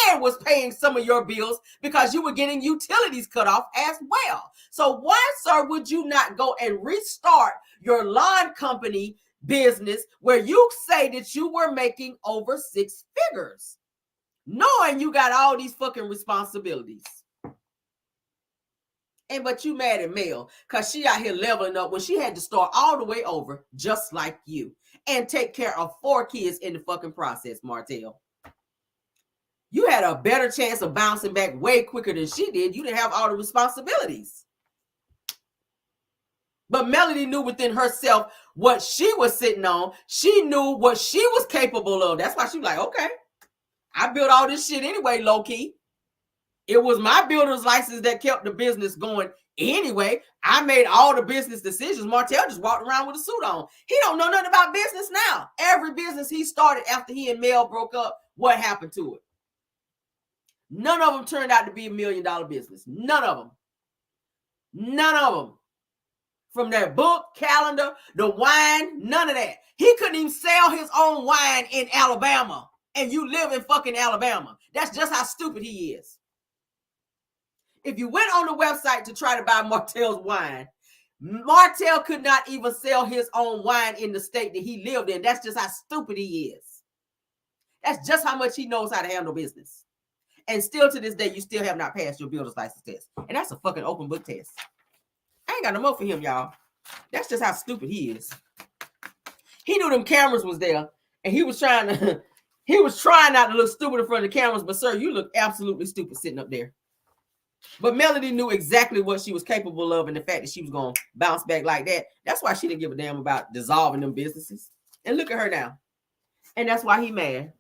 and was paying some of your bills because you were getting utilities cut off as well. So why, sir, would you not go and restart your lawn company business where you say that you were making over 6 figures, knowing you got all these fucking responsibilities? But you mad at Mel because she out here leveling up when she had to start all the way over just like you and take care of 4 kids in the fucking process, Martell. You had a better chance of bouncing back way quicker than she did. You didn't have all the responsibilities. But Melody knew within herself what she was sitting on. She knew what she was capable of. That's why she was like, okay, I built all this shit anyway, low-key. It was my builder's license that kept the business going anyway. I made all the business decisions. Martell just walked around with a suit on. He don't know nothing about business now. Every business he started after he and Mel broke up, what happened to it? None of them turned out to be $1 million business. None of them. None of them. From that book, calendar, the wine, none of that. He couldn't even sell his own wine in Alabama. And you live in fucking Alabama. That's just how stupid he is. If you went on the website to try to buy Martell's wine, Martell could not even sell his own wine in the state that he lived in. That's just how stupid he is. That's just how much he knows how to handle business. And still to this day, you still have not passed your builder's license test. And that's a fucking open book test. I ain't got no more for him, y'all. That's just how stupid he is. He knew them cameras was there, and he was trying not to look stupid in front of the cameras, but sir, you look absolutely stupid sitting up there. But Melody knew exactly what she was capable of, and the fact that she was going to bounce back like that. That's why she didn't give a damn about dissolving them businesses. And look at her now. And that's why he mad.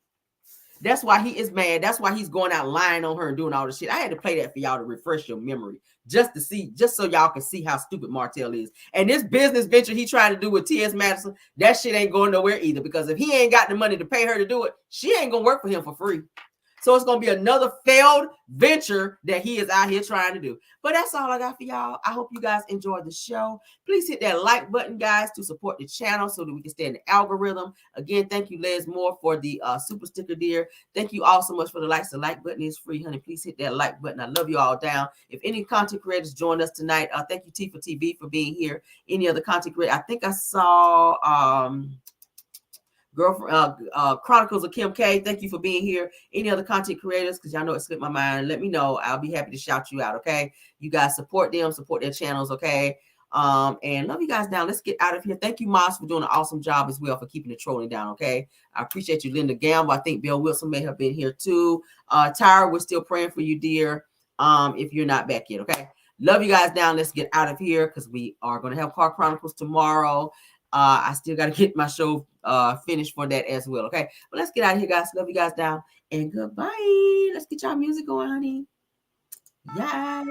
That's why he is mad. That's why he's going out lying on her and doing all this shit. I had to play that for y'all to refresh your memory, just so y'all can see how stupid Martell is. And this business venture he trying to do with T.S. Madison, that shit ain't going nowhere either. Because if he ain't got the money to pay her to do it, she ain't gonna work for him for free. So it's going to be another failed venture that he is out here trying to do. But that's all I got for y'all. I hope you guys enjoyed the show. Please hit that like button, guys, to support the channel so that we can stay in the algorithm. Again, thank you, Les Moore, for the super sticker, dear. Thank you all so much for the likes. The like button is free, honey. Please hit that like button. I love you all down. If any content creators joined us tonight, thank you, T for TV, for being here. Any other content creator? I think I saw... Chronicles of Kim K, thank you for being here. Any other content creators, because y'all know it slipped my mind, let me know. I'll be happy to shout you out. Okay, you guys support them, support their channels. Okay, and love you guys down. Let's get out of here. Thank you, Moss, for doing an awesome job as well, for keeping the trolling down. Okay, I appreciate you. Linda Gamble, I think Bill Wilson may have been here too. Tyra, we're still praying for you, dear, if you're not back yet. Okay, love you guys down. Let's get out of here, because we are going to have Car Chronicles tomorrow. I still got to get my show finished for that as well. Okay, but let's get out of here, guys. Love you guys down, and goodbye. Let's get y'all music going, honey. Yeah.